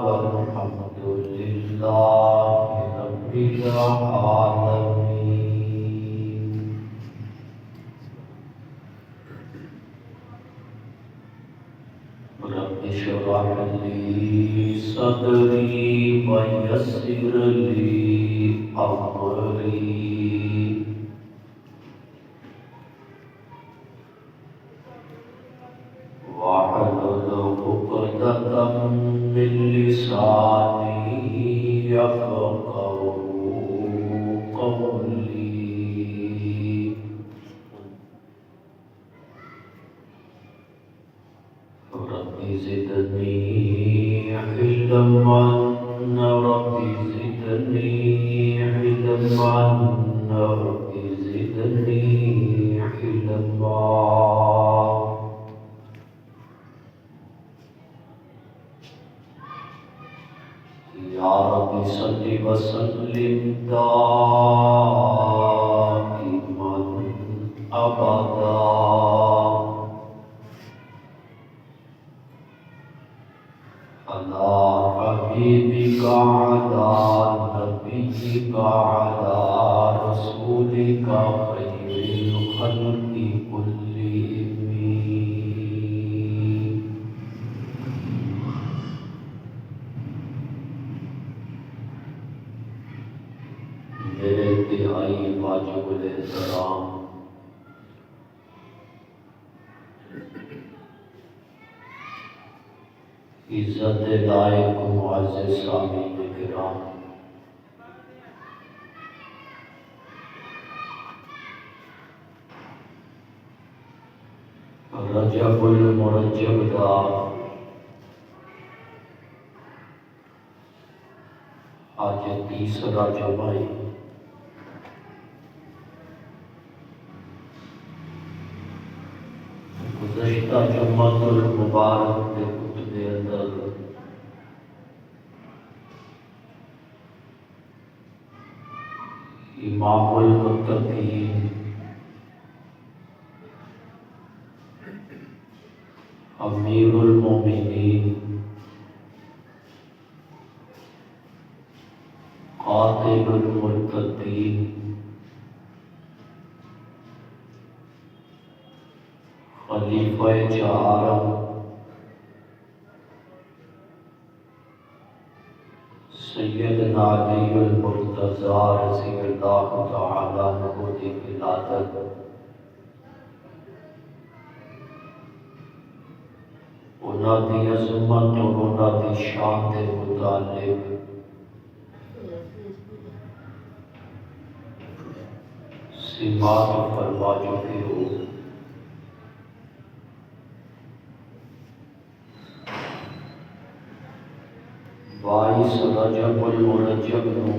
والحمد لله رب العالمين. رب اشرح لي صدري ويسر لي أمري واحلل عقدة من لساني يفقهوا قولي. رب زدني علما رب زدني علما رب زدني علما. یا رب صل وسلم دائما ابدا على حبيبك على نبيك على رسولك خير الخلق كلهم. میرے انتہائی واجب الاحترام عزت لائق معزز سامعین کرام، رجب المرجب دا آج تیسرا جمعہ ہے. گزشتہ جمعہ المبارک کے خطبے اندر امام المتقین امیر المومنین قاتل المرتدین خلیفہ چہارم سیدنا علی المرتضی رضی اللہ تعالی عنہ کی ولادت انہاں دی عظمت اور انہاں دی شان کے متعلق سماعت فرما چکے ہو. 22 رجب المرجب نو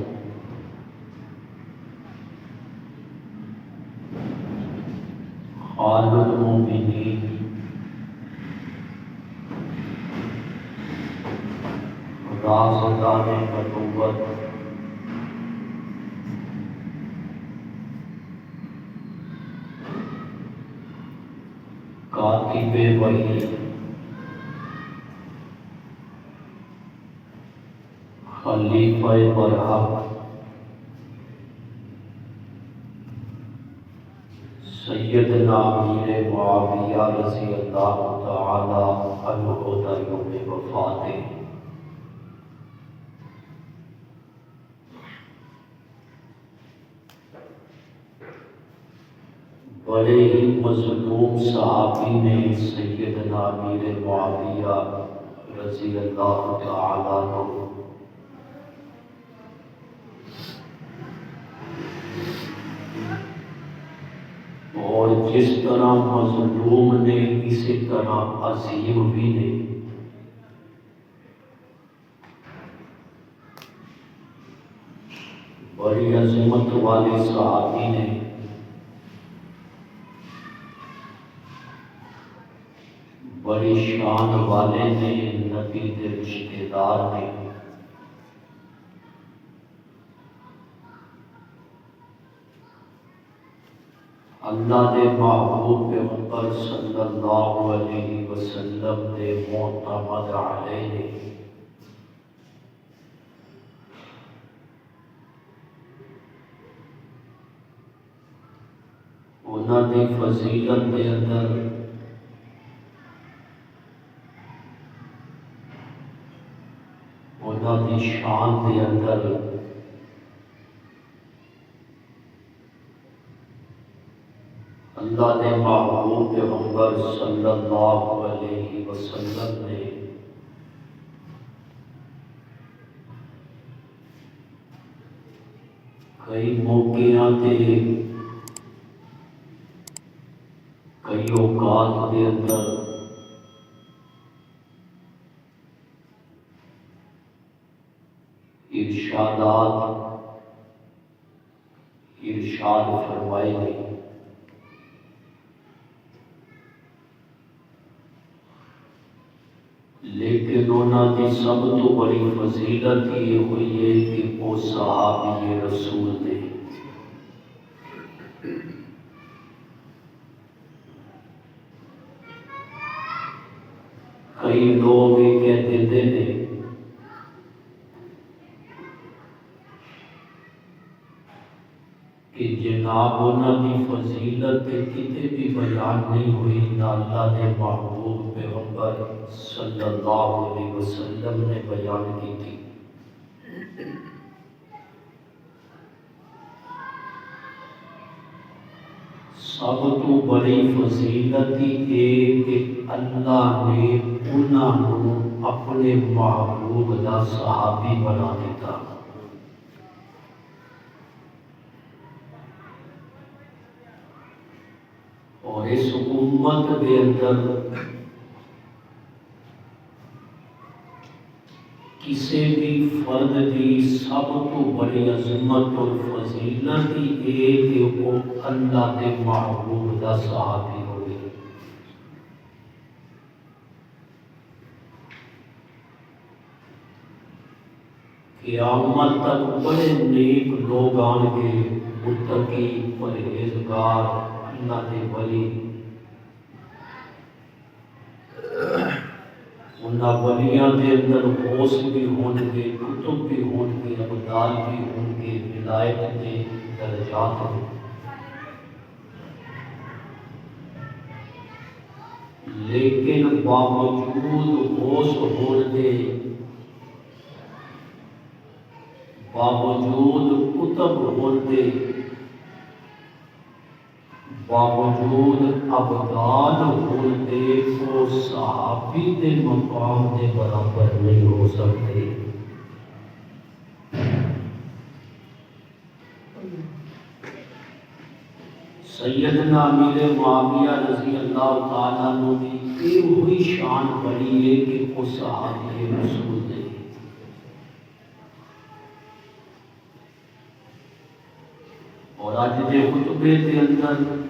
خالد المومنین رازدان نبوت کاتب وحی خلیفہ برحق سیدنا امیر معاویہ رضی اللہ تعالی عنہ دا یوم وفات ہے. بڑے ہی مظلوم صحابی نے سیدنا امیر معاویہ رضی اللہ تعالی عنہ اور جس طرح مظلوم نے اسی طرح عظیم بھی نے. بڑی عظمت والے صحابی نے بڑی شان والے نے نبی کے رشتے دار نے اللہ دے محبوب پیغمبر صلی اللہ علیہ وسلم دے معتمد علیہ نے انہاں دی فضیلت دے اندر انہاں دی شان دے اندر اللہ دے محبوب پیغمبر صلی اللہ علیہ وسلم نے کئی موقعوں تے کئی اوقات کے اندر ارشاد فرمائے گئی، لیکن انہوں کی سب تو بڑی فضیلت یہ ہوئی ہے کہ وہ صحابی رسول نے کئی لوگ یہ کہہ دیتے ہیں کہ جناب انہوں کی فضیلت کتے بھی بیان نہیں ہوئی نہ اللہ نے محبوب پیغمبر صلی اللہ علیہ وسلم نے بیان کی تھی۔ سب تو بڑی فضیلت یہ کہ اللہ نے انہوں اپنے محبوب کا صحابی بنا دیتا۔ اور اس امت کے اندر کسی بھی فرد کی سب تو بڑی عظمت اور فضیلت یہ کہ وہ اللہ کے محبوب کا صحابی ہوئے۔ قیامت تک بڑے نیک لوگ آن گے، متقی، پرہیزگار، اللہ کے ولی، انہاں ولیاں دے اندر غوث بھی ہون گے، کتب بھی ہون گے، ابدال بھی ہون گے، ولایت کے درجات ہیں، لیکن باوجود غوث ہون دے، باوجود کتب ہون دے، باوجود ابدال ہون دے، وہ صحابی دے مقام دے برابر نہیں ہو سکتے۔ سیدنا امیر معاویہ رضی اللہ تعالیٰ عنہ کی یہ وہی شان بڑی ہے کہ وہ صحابی رسول نے۔ اور آج دے خطبے کے اندر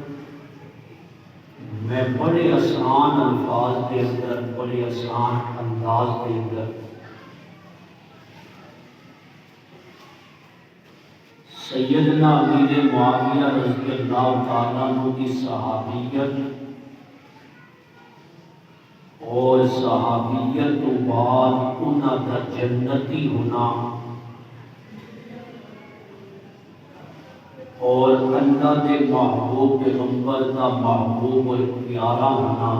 میں بڑے آسان الفاظ کے اندر، بڑے آسان انداز کے اندر سیدنا امیر معاویہ رضی اللہ تعالیٰ عنہ کی صحابیت اور صحابیت تو بعد انہاں دا جنتی ہونا اور اللہ دے محبوب پیغمبر کا محبوب اور پیارا ہونا،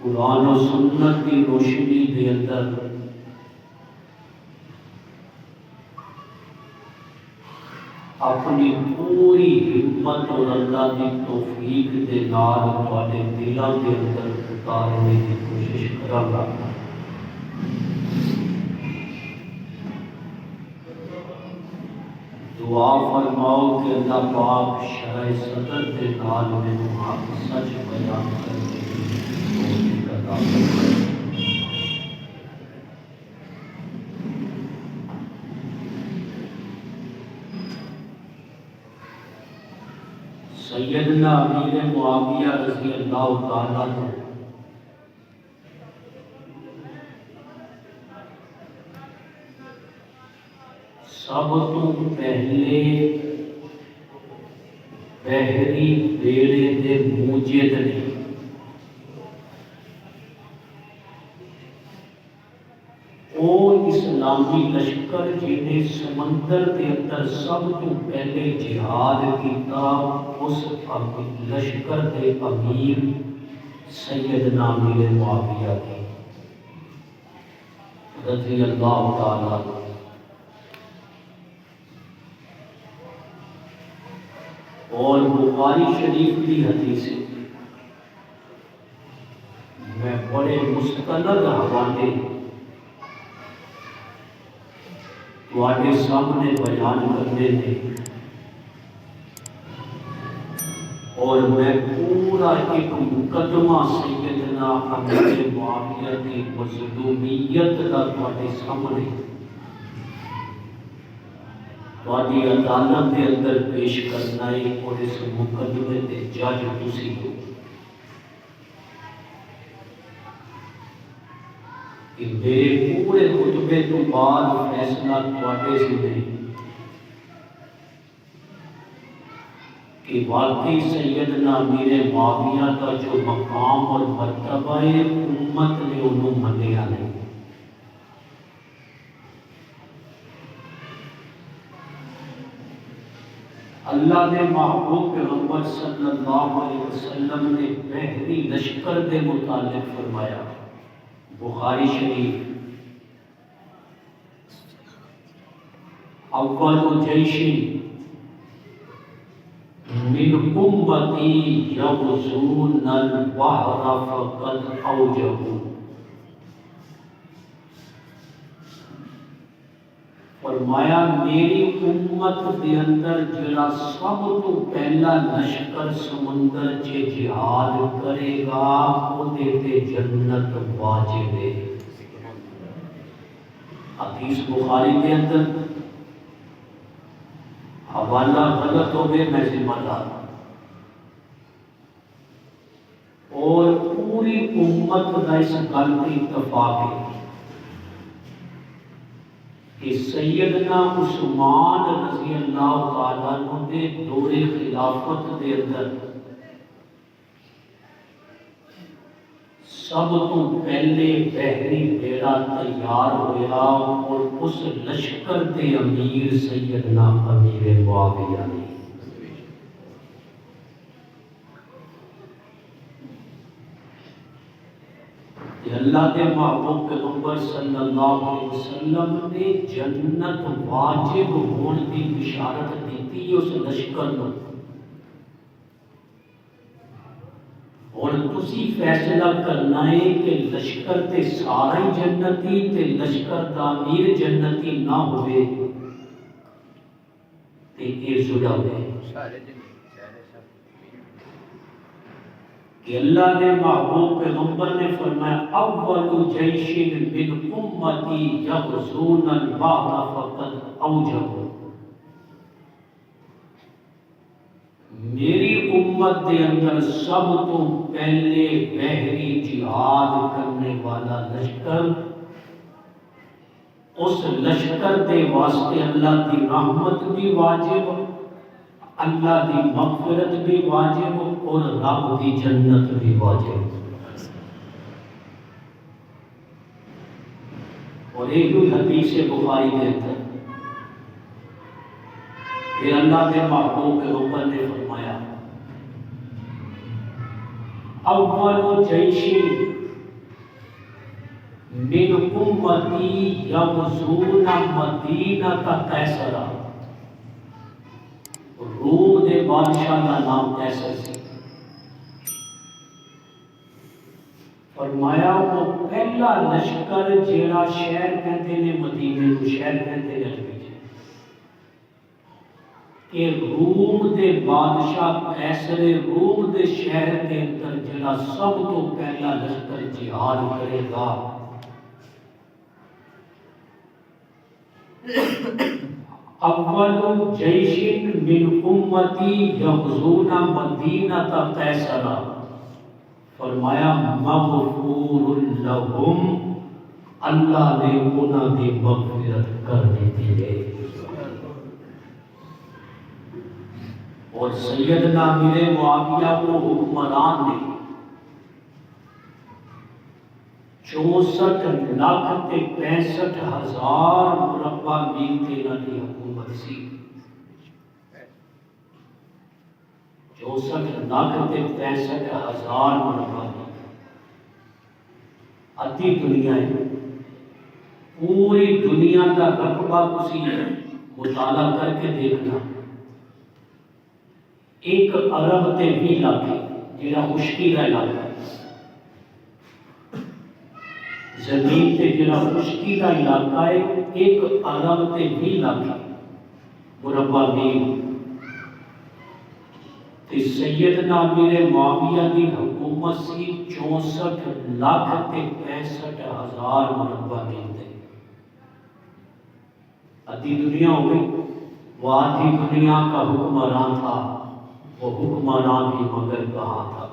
قرآن و سنت کی روشنی دے اندر اپنی پوری ہمت اور اللہ کی توفیق دے نال تواڈے دلاں دے اندر اتارنے کی کوشش کراں گا۔ دعا فرماؤ کہ اللہ پاک شرح صدر کے نال میں حق سچ بیان کرنے کی توفیق عطا فرمائے۔ سیدنا امیر معاویہ رضی اللہ تعالیٰ عنہ سب تو پہلے بحری بیڑے دے موجد نے او اسلامی لشکر جنہیں سمندر کے اندر سب تو پہلے جہاد کیتا، اس لشکر کے امیر سیدنا امیر معاویہ کی رضی اللہ تعالیٰ عنہ۔ اور بخاری شریف کی حدیث میں بڑے مستند حوالے تواڈے سامنے بیان کرنے نے، اور میں پورا ایک مقدمہ سیدنا امیر معاویہ کی مظلومیت کا تواڈے سامنے تواڈی عدالت کے اندر پیش کرنا ہے، اور اس مقدمے کے جج تسی ہو کہ میرے پورے خطبے تو بعد فیصلہ تواڈے سے نہیں کہ واقعی سیدنا امیر معاویہ کا جو مقام اور مرتبہ ہے امت نے انہوں منیا نہیں۔ اللہ نے محبوب پیغمبر صلی اللہ علیہ وسلم نے بحری لشکر کے متعلق فرمایا، بخاری شریف، اول جیش من امتی یغزون البحر فقد اوجبوا، فرمایا میری امت دے اندر جڑا سب تو پہلا لشکر سمندر چ جہاد کرے گا او دے تے جنت واجب ہے۔ حدیث بخاری کے اندر حوالہ غلط ہو گئے میں ذمہ دار، اور پوری امت کا اس گل کی اتفاق ہے کہ سیدنا عثمان رضی اللہ تعالیٰ عنہ نے دور خلافت کے اندر سب تو پہلے بحری بیڑا تیار ہوا، اور اس لشکر کے امیر سیدنا امیر معاویہ نے۔ کہ اللہ کے محبوب پیغمبر صلی اللہ علیہ وسلم نے جنت واجب ہونے کی بشارت دیتی اس لشکر کو۔ اور تسی فیصلہ کرنا ہے کہ لشکر تے سارا ہی جنتی تے لشکر دا امیر جنتی نہ ہوئے تے یہ ظلم ہے کہ اللہ نے محبوب پیغمبر نے فرمایا اول جیش من امتی یغزون البحر فقد اوجبوا، میری امت دے اندر سب تو پہلے بحری جہاد کرنے والا لشکر، اس لشکر دے واسطے اللہ کی رحمت بھی واجب، اللہ کی مغفرت بھی واجب، اور رب کی جنت بھی واجب۔ اور ایک حدیث بخاری کے اندر پھر اللہ کے محبوب کے اوپر نے فرمایا اول جیش من امتی یغزون مدینہ قیصر، روم دے بادشاہ کا نام قیصر سی، فرمایا وہ پہلا لشکر جیڑا شہر کہتے نے مدینے کو شہر کہتے نے عربی کہ روم دے بادشاہ قیصر روم دے شہر کے اندر جڑا سب تو پہلا لشکر جہاد کرے گا اول جیش من امتی یغزون مدینہ قیصر، فرمایا مغفور لہم، اللہ نے انہاں دی مغفرت کر دیتی ہے۔ اور سیدنا امیر معاویہ وہ حکمران نے 64,65,000 مربع میل تے انہاں دی حکومت سی۔ 64,65,000 مربع میل، ادھی دنیا ہے۔ پوری دنیا کا رقبہ تسی مطالعہ کر کے دیکھنا، 1 ارب تے 20 لاکھ جہاں خشکی کا علاقہ ہے، زمین تے جہاں خشکی کا علاقہ ہے 1 ارب تے 20 لاکھ مربع میل۔ تے سیدنا امیر معاویہ کی حکومت سی 64,65,000 مربع میل تے۔ آدھی دنیا ہو گئی، وہ آدھی دنیا کا حکمران تھا، وہ حکمران بھی مگر کہاں تھا۔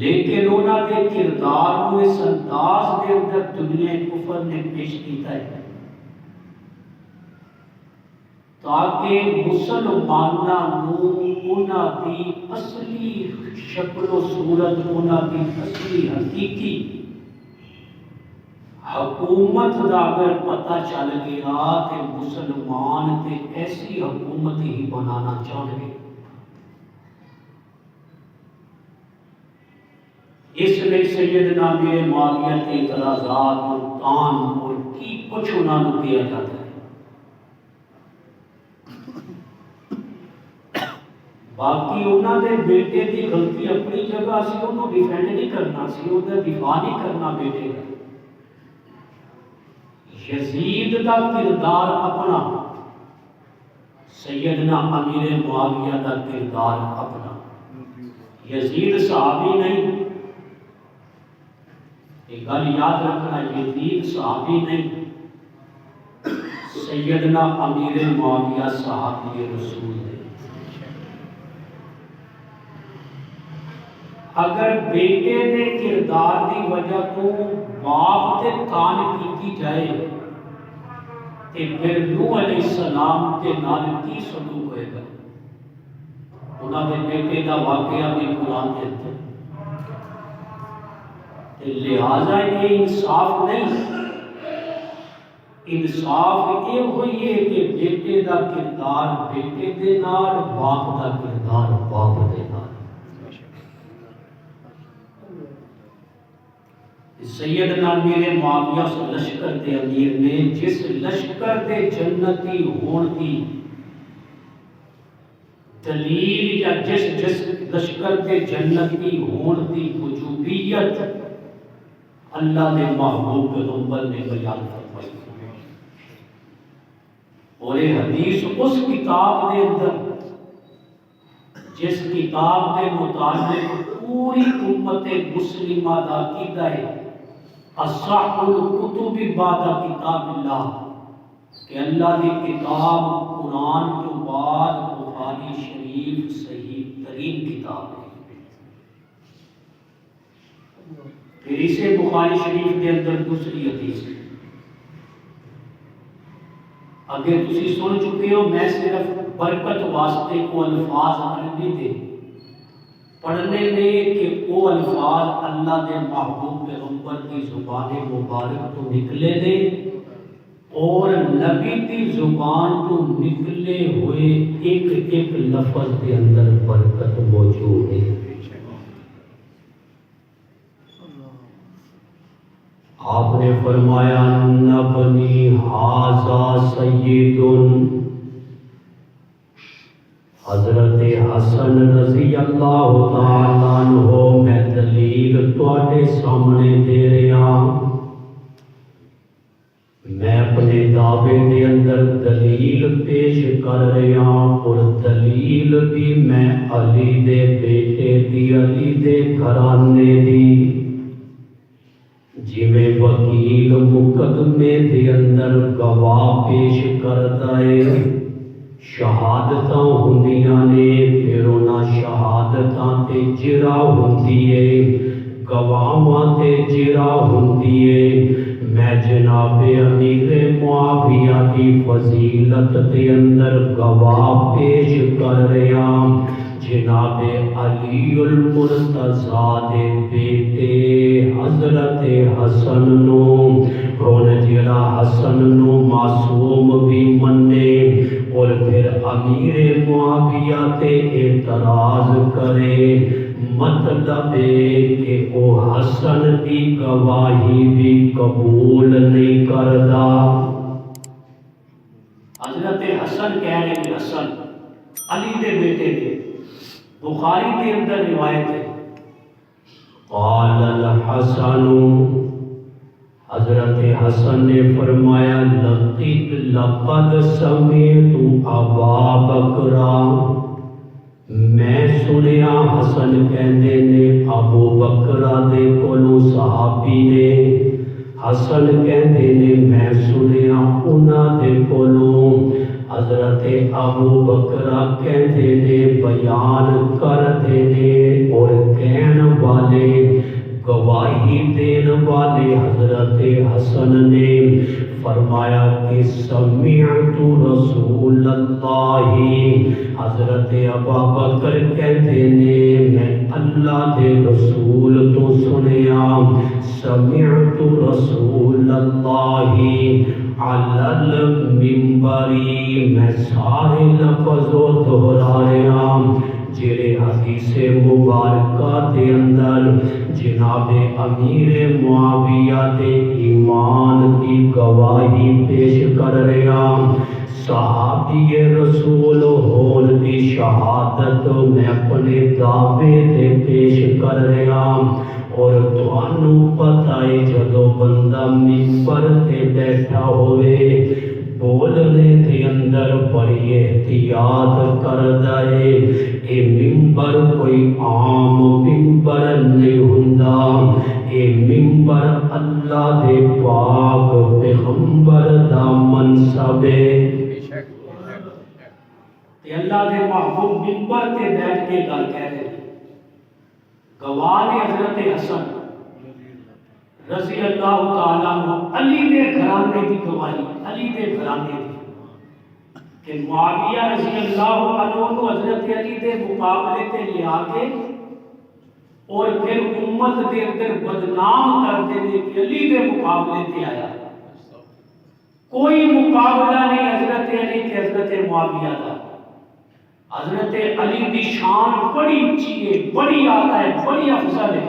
لیکن انہوں نے کردار کو اس انداز کے اندر دنیا کفر نے پیش کیتا ہے تاکہ مسلمانوں انہاں دی اصلی شکل و صورت، انہاں دی اصلی حقیقی حکومت دا اگر پتہ چل گیا تو مسلمان تے ایسی حکومت ہی بنانا چاہتے ہیں۔ اس لیے سیدنا امیر معاویہ کے اعتراضات اور تان اور کی کچھ انہوں نے کیا جاتا ہے۔ باقی انہوں نے بیٹے کی غلطی اپنی جگہ سی، انہوں ڈیفینڈ نہیں کرنا سی، انہوں نے دفاع نہیں کرنا بیٹے کا۔ یزید کا کردار اپنا، سیدنا امیر معاویہ کا کردار اپنا۔ یزید صحابی نہیں، ایک گل یاد رکھنا، یزید صحابی نہیں، سیدنا امیر معاویہ صحابی رسول ہے۔ اگر بیٹے دے کردار دی وجہ تو باپ تے تان کی جائے تے پھر نوح علیہ السلام کے نال کی سلوک ہوئے گا؟ انہاں دے بیٹے دا واقعہ بھی قرآن کے اندر، لہذا یہ انصاف نہیں، انصاف یہ ہوئی ہے کہ بیٹے دا کردار بیٹے دے نال، باپ دا کردار باپ دے نال۔ سیدنا امیر معاویہ سے لشکر دے امیر نے جس لشکر دے جنتی ہون کی دلیل یا جس لشکر دے جنتی ہون کی وجوبیت اللہ نے محبوب پیغمبر نے بیان فرمائی، اور یہ حدیث اس کتاب دے اندر جس کتاب کے مطابق پوری امت مسلمہ دا عقیدہ ہے اصح الکتب بعد کتاب اللہ، کہ اللہ کی کتاب قرآن کے بعد بخاری شریف صحیح ترین کتاب ہے۔ پھر اسے بخاری شریف کے اندر دوسری حدیث ہے، اگر تسی سن چکے ہو، میں صرف برکت واسطے کو الفاظ عربی دے پڑھنے میں کہ وہ الفاظ اللہ دے محبوب پیغمبر کی زبان مبارک تو نکلے دے اور نبی کی زبان تو نکلے ہوئے ایک ایک لفظ کے اندر برکت موجود ہے۔ آپ نے فرمایا نبنی ھذا سید، حضرت حسن رضی اللہ تعالیٰ عنہ میں دلیل تواڈے سامنے دے رہا، میں اپنے دعوے دے اندر دلیل پیش کر رہا، اور دلیل بھی میں علی دے بیٹے دی، علی دے گھرانے دی، جی میں وکیل مقدمے دے اندر گواہ پیش کرتا ہے، شہادتاں ہوندیاں نے، پھر انہاں شہادتاں تے جرا ہوندی ہے، گواہاں تے جرا ہوندی ہے، میں جناب امیر معاویہ کی فضیلت کے اندر گواہ پیش کر رہا ہوں۔ جناب علی المرتضیٰ دے بیٹے حضرت حسن نو ہن جڑا حسن نو معصوم بھی منے اور پھر امیر معاویہ تے اعتراض کرے، مطلب ہے کہ وہ حسن کی گواہی بھی قبول نہیں کردا۔ حضرت حسن کہہ رہے ہیں، حسن علی دے بیٹے تھے، بخاری کے اندر روایت ہے، قال الحسن، حضرت حسن نے فرمایا، لقد سمعت ابا بکر، میں سنیا، حسن کہندے نے ابو بکر دے کولوں، صحابی نے، حسن کہندے نے میں سنیا انہاں دے کولوں، حضرت ابو بکر کہندے نے بیان کردے نے، اور کہن والے گواہی دین والے حضرت حسن نے فرمایا کہ سمعت رسول اللہ، حضرت ابا بکر کہتے نے میں اللہ دے رسول تو سنیا، سمعت رسول اللہ علی المنبر، میں سارے لفظوں دہرا رہا ہوں جڑے حدیث مبارکہ دے اندر جناب امیر معاویہ دے ایمان کی گواہی پیش کر رہا ہوں۔ صحابی رسول ہون دی شہادت میں اپنے دعوے دے پیش کر رہا ہوں، اور تھانوں پتہ ہے جدو بندہ منبر تے بیٹھا ہوئے بولنے دے اندر بڑی احتیاط کردا ہے، اے منبر کوئی عام منبر نہیں ہوندا، اے منبر اللہ دے پاک پیغمبر دا منصب ہے، تے اللہ دے محبوب منبر تے بیٹھ کے گل کہہ رہے ہیں۔ گواہ نے حضرت حسن رضی اللہ تعالیٰ عنہ علی دے گھرانے کی گواہی، علی دے گھرانے کی، کہ معاویہ رضی اللہ عنہ کو حضرت علی دے مقابلے تے لے آگے اور پھر امت دے اندر بدنام کر دینے کہ علی دے مقابلے تے آیا، کوئی مقابلہ نہیں حضرت علی تے حضرت معاویہ کا، حضرت علی دی شان بڑی اونچی ہے، بڑی اعلیٰ ہے، بڑی افضل ہے،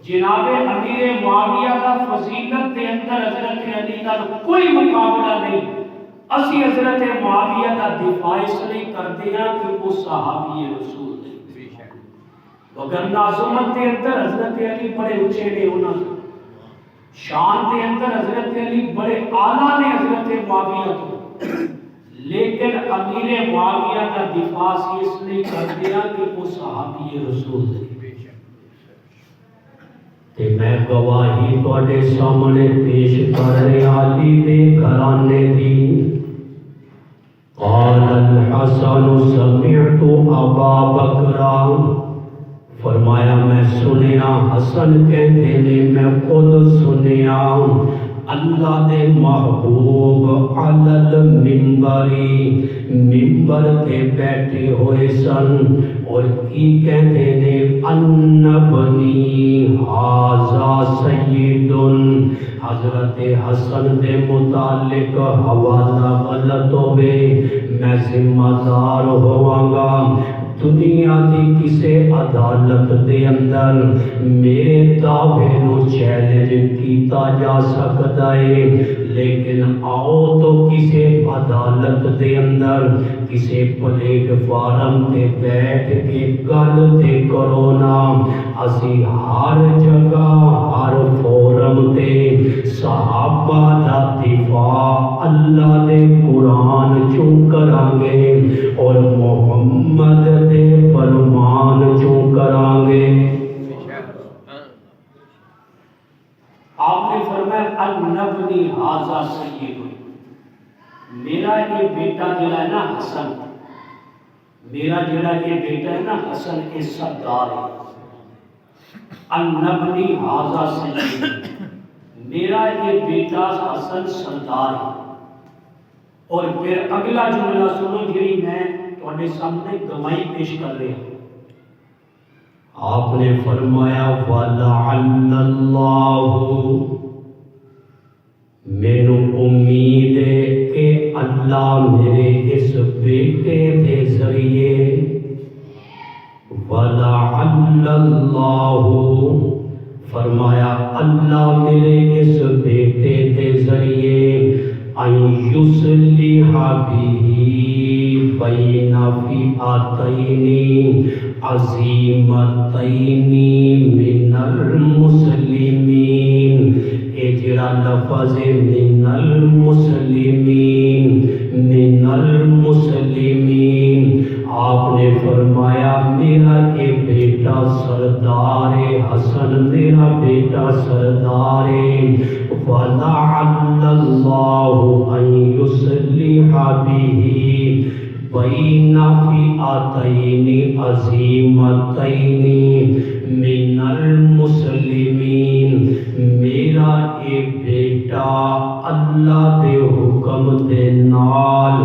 جناب امیر معاویہ کا فضیلت کے اندر حضرت علی کا کوئی مقابلہ نہیں، اسی حضرت معاویہ کا دفاع اس لیے کرتے ہیں کہ وہ صحابی رسول ہے، وگرنہ عظمت کے اندر حضرت علی بڑے اونچے نے، انہوں شان کے اندر حضرت علی بڑے اعلیٰ نے حضرت معاویہ کو، لیکن امیر معاویہ کا دفاع اس لیے کرتے ہیں کہ وہ صحابی رسول ہے۔ تے میں گواہی تواڈے سامنے پیش کر رہا علی دے گھرانے دی۔ قال الحسن سمعت ابا بکر، فرمایا میں سنیا، حسن کہتے نے میں خود سنیا، اللہ دے محبوب علی المنبر، منبر تے بیٹھے ہوئے سن، اور کی کہتے نے ان بنی ھذا سید، حضرت حسن دے متعلق حوالہ غلط ہوئے میں ذمہ دار ہواں گا، دنیا دی کسے عدالت دے اندر میرے دعوے نو چیلنج کیتا جا سکتا ہے، لیکن آؤ تو کسے عدالت دے اندر کسے پلیٹ فارم تے بیٹھ کے گل تے کرو نا، اسی ہر جگہ ہر فورم تے صحابہ دا دفاع اللہ دے قرآن چوں کران گے اور محمد دے فرمان چوں کران گے۔ آپ نے فرمایا النبنی ھذا سید، میرا یہ بیٹا جڑا ہے نا حسن، میرا جڑا یہ بیٹا ہے نا حسن کے سردار ہے، النبنی ھذا سید، میرا یہ بیٹا حسن سردار ہے. اور پھر اگلا جملہ سنو جی میں تھوڑے سامنے گواہی پیش کر رہا ہوں. آپ نے فرمایا وَلَعَلَّ اللَّهُ، مینو امید ہے کہ اللہ میرے اس بیٹے کے ذریعے وَلَعَلَّ اللَّهُ، فرمایا اللہ میرے اس بیٹے کے ذریعے ان یصلح بہ بین فئتین عظیمتین من المسلمین. اے جڑا لفظ من المسلمین، من المسلمین، آپ نے فرمایا میرا یہ بیٹا سردار حسن، میرا بیٹا سردار وَلَعَلَّ اللَّهُ أَن يُصْلِحَ بِهِ بَيْنَ فِئَتَيْنِ عَظِيمَتَيْنِ مِنَ الْمُسْلِمِينَ. میرا یہ بیٹا اللہ دے حکم دے نال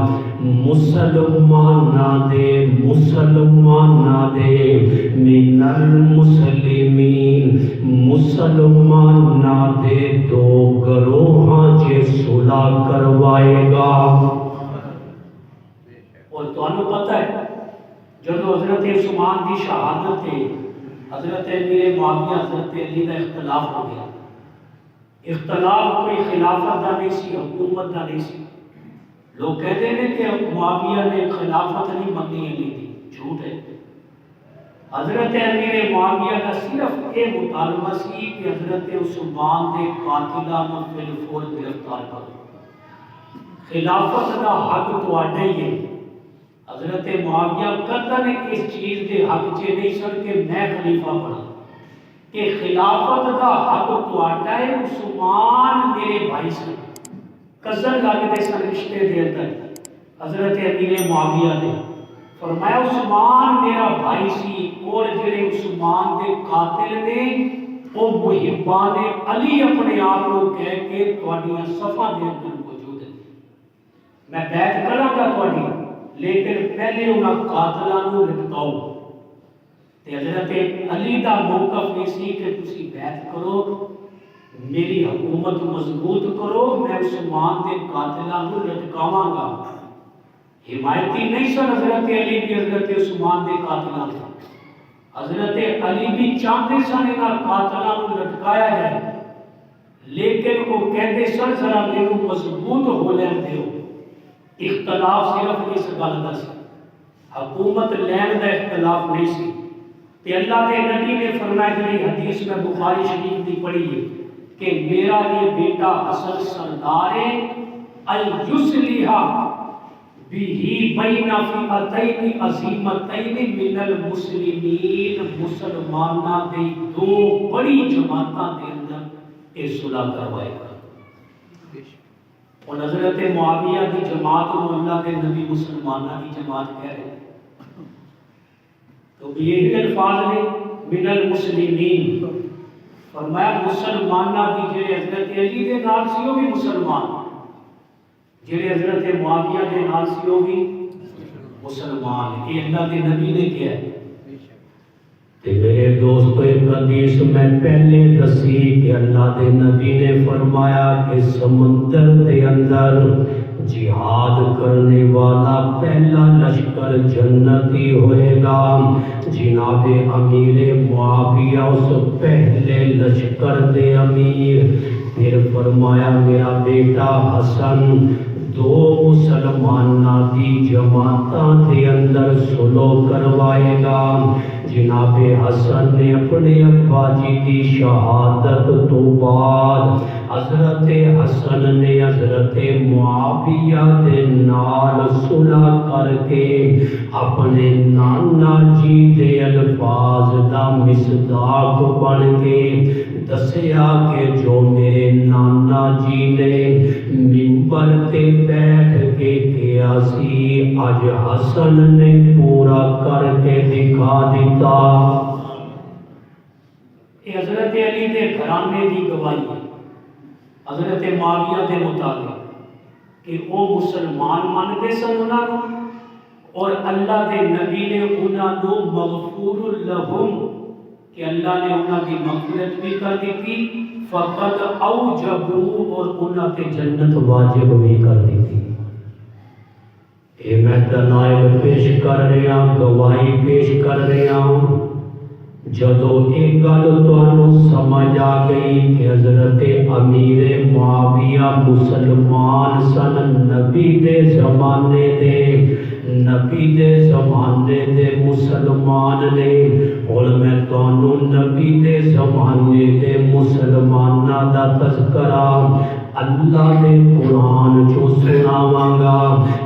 مسلمانہ دے من المسلمین، مسلمانہ دے دو گروہاں چے صلح کروائے گا. اور تمہیں پتہ ہے جب حضرت عثمان کی شہادت ہے، حضرت امیر معاویہ حضرت علی کا اختلاف ہو گیا. اختلاف کوئی خلافت کا نہیں سی، حکومت کا نہیں سی. لوگ کہتے ہیں کہ معاویہ نے خلافت نہیں منی علی دی، جھوٹ ہے. حضرت امیر معاویہ کا صرف یہ مطالبہ سی کہ حضرت عثمان کے قاتلان کو بالفور گرفتار کرو. خلافت کا حق تواڈا ہی ہے. حضرت معاویہ قطعاً اس چیز کے حق چ نہیں سن کہ میں خلیفہ بنا، کہ خلافت کا حق تواڈا ہے. عثمان میرے بھائی سن، کزن لگتے سن رشتے دے اندر. حضرت امیر معاویہ نے فرمایا عثمان میرا بھائی سی، اور جڑے عثمان دے قاتل نے وہ محبان علی اپنے آپ کو کہہ کے تواڈیاں صفاں دے اندر موجود ہیں. میں بیعت کراں گا تواڈی، لیکن پہلے انہاں قاتلاں نوں لٹکاؤ. تے حضرت علی دا موقف یہ سی کہ تسی بیعت کرو، میری حکومت مضبوط کرو، میں عثمان دے قاتلاں نوں لٹکاواں گا. حمایتی نہیں سن حضرت علی بھی حضرت عثمان دے قاتلاں سے. حضرت علی بھی چاہتے سن انہاں قاتلاں نوں لٹکایا جائے، لیکن وہ کہتے سن ذرا مینوں مضبوط ہو لین دیو. اختلاف صرف اس گل دا سی، حکومت لین دا اختلاف نہیں سی. تے اللہ کے نبی نے فرمایا کہ حدیث میں بخاری شریف دی پڑھی ہے کہ میرا یہ بیٹا حسن سردار ہے ان یصلح بہ بین فئتین عظیمتین من المسلمین، مسلماناں دی دو بڑی جماعتاں دے اندر یہ صلح کروائے گا. اور حضرت معاویہ کی جماعت کو اللہ کے نبی مسلمانہ کی جماعت کہہ رہے ہیں. تو یہ الفاظ نے من المسلمین، فرمایا مسلمانہ کی جڑے حضرت علی دے نال سی وہ بھی مسلمان، جڑے حضرت معاویہ دے نال سی وہ بھی مسلمان. یہ اللہ کے نبی نے کیا ہے. تے میرے دوستو ایک حدیث میں پہلے دسی کہ اللہ دے نبی نے فرمایا کہ سمندر دے اندر جہاد کرنے والا پہلا لشکر جنتی ہوئے گا. جناب امیر معاویہ اس پہلے لشکر دے امیر. پھر فرمایا میرا بیٹا حسن دو مسلمانہ دی جماعتاں دے اندر صلح کروائے گا. جناب حسن نے اپنے ابا جی کی شہادت تو بعد حضرت حسن نے حضرت معاویہ دے نال صلح کر کے اپنے نانا جی دے الفاظ دا مصداق بن کے دسیا کہ جو میرے نانا جی نے منبر تے بیٹھ کے کیا سی اج حسن نے پورا کر کے دکھا دیتا. یہ حضرت علی دے گھرانے دی گواہی ہے. حضرت معاویہ کے مطابق کہ وہ مسلمان مانتے سن انہاں نوں اور اللہ کے نبی نے انہاں نوں مغفور لہم کہ اللہ نے انہاں کی مغفرت بھی کر دی فقط اوجبوا اور انہاں تے جنت واجب بھی کر دی تھی. اے میں دلائل پیش کر رہا ہوں، گواہی پیش کر رہا ہوں. جدو ایک گل تانوں سمجھ آ گئی کہ حضرت امیر معاویہ مسلمان سن، نبی دے زمانے دے مسلمان نے، اور میں تانوں نبی دے زمانے دے مسلماناں دا تذکرہ اللہ دے قرآن چو سناواں گا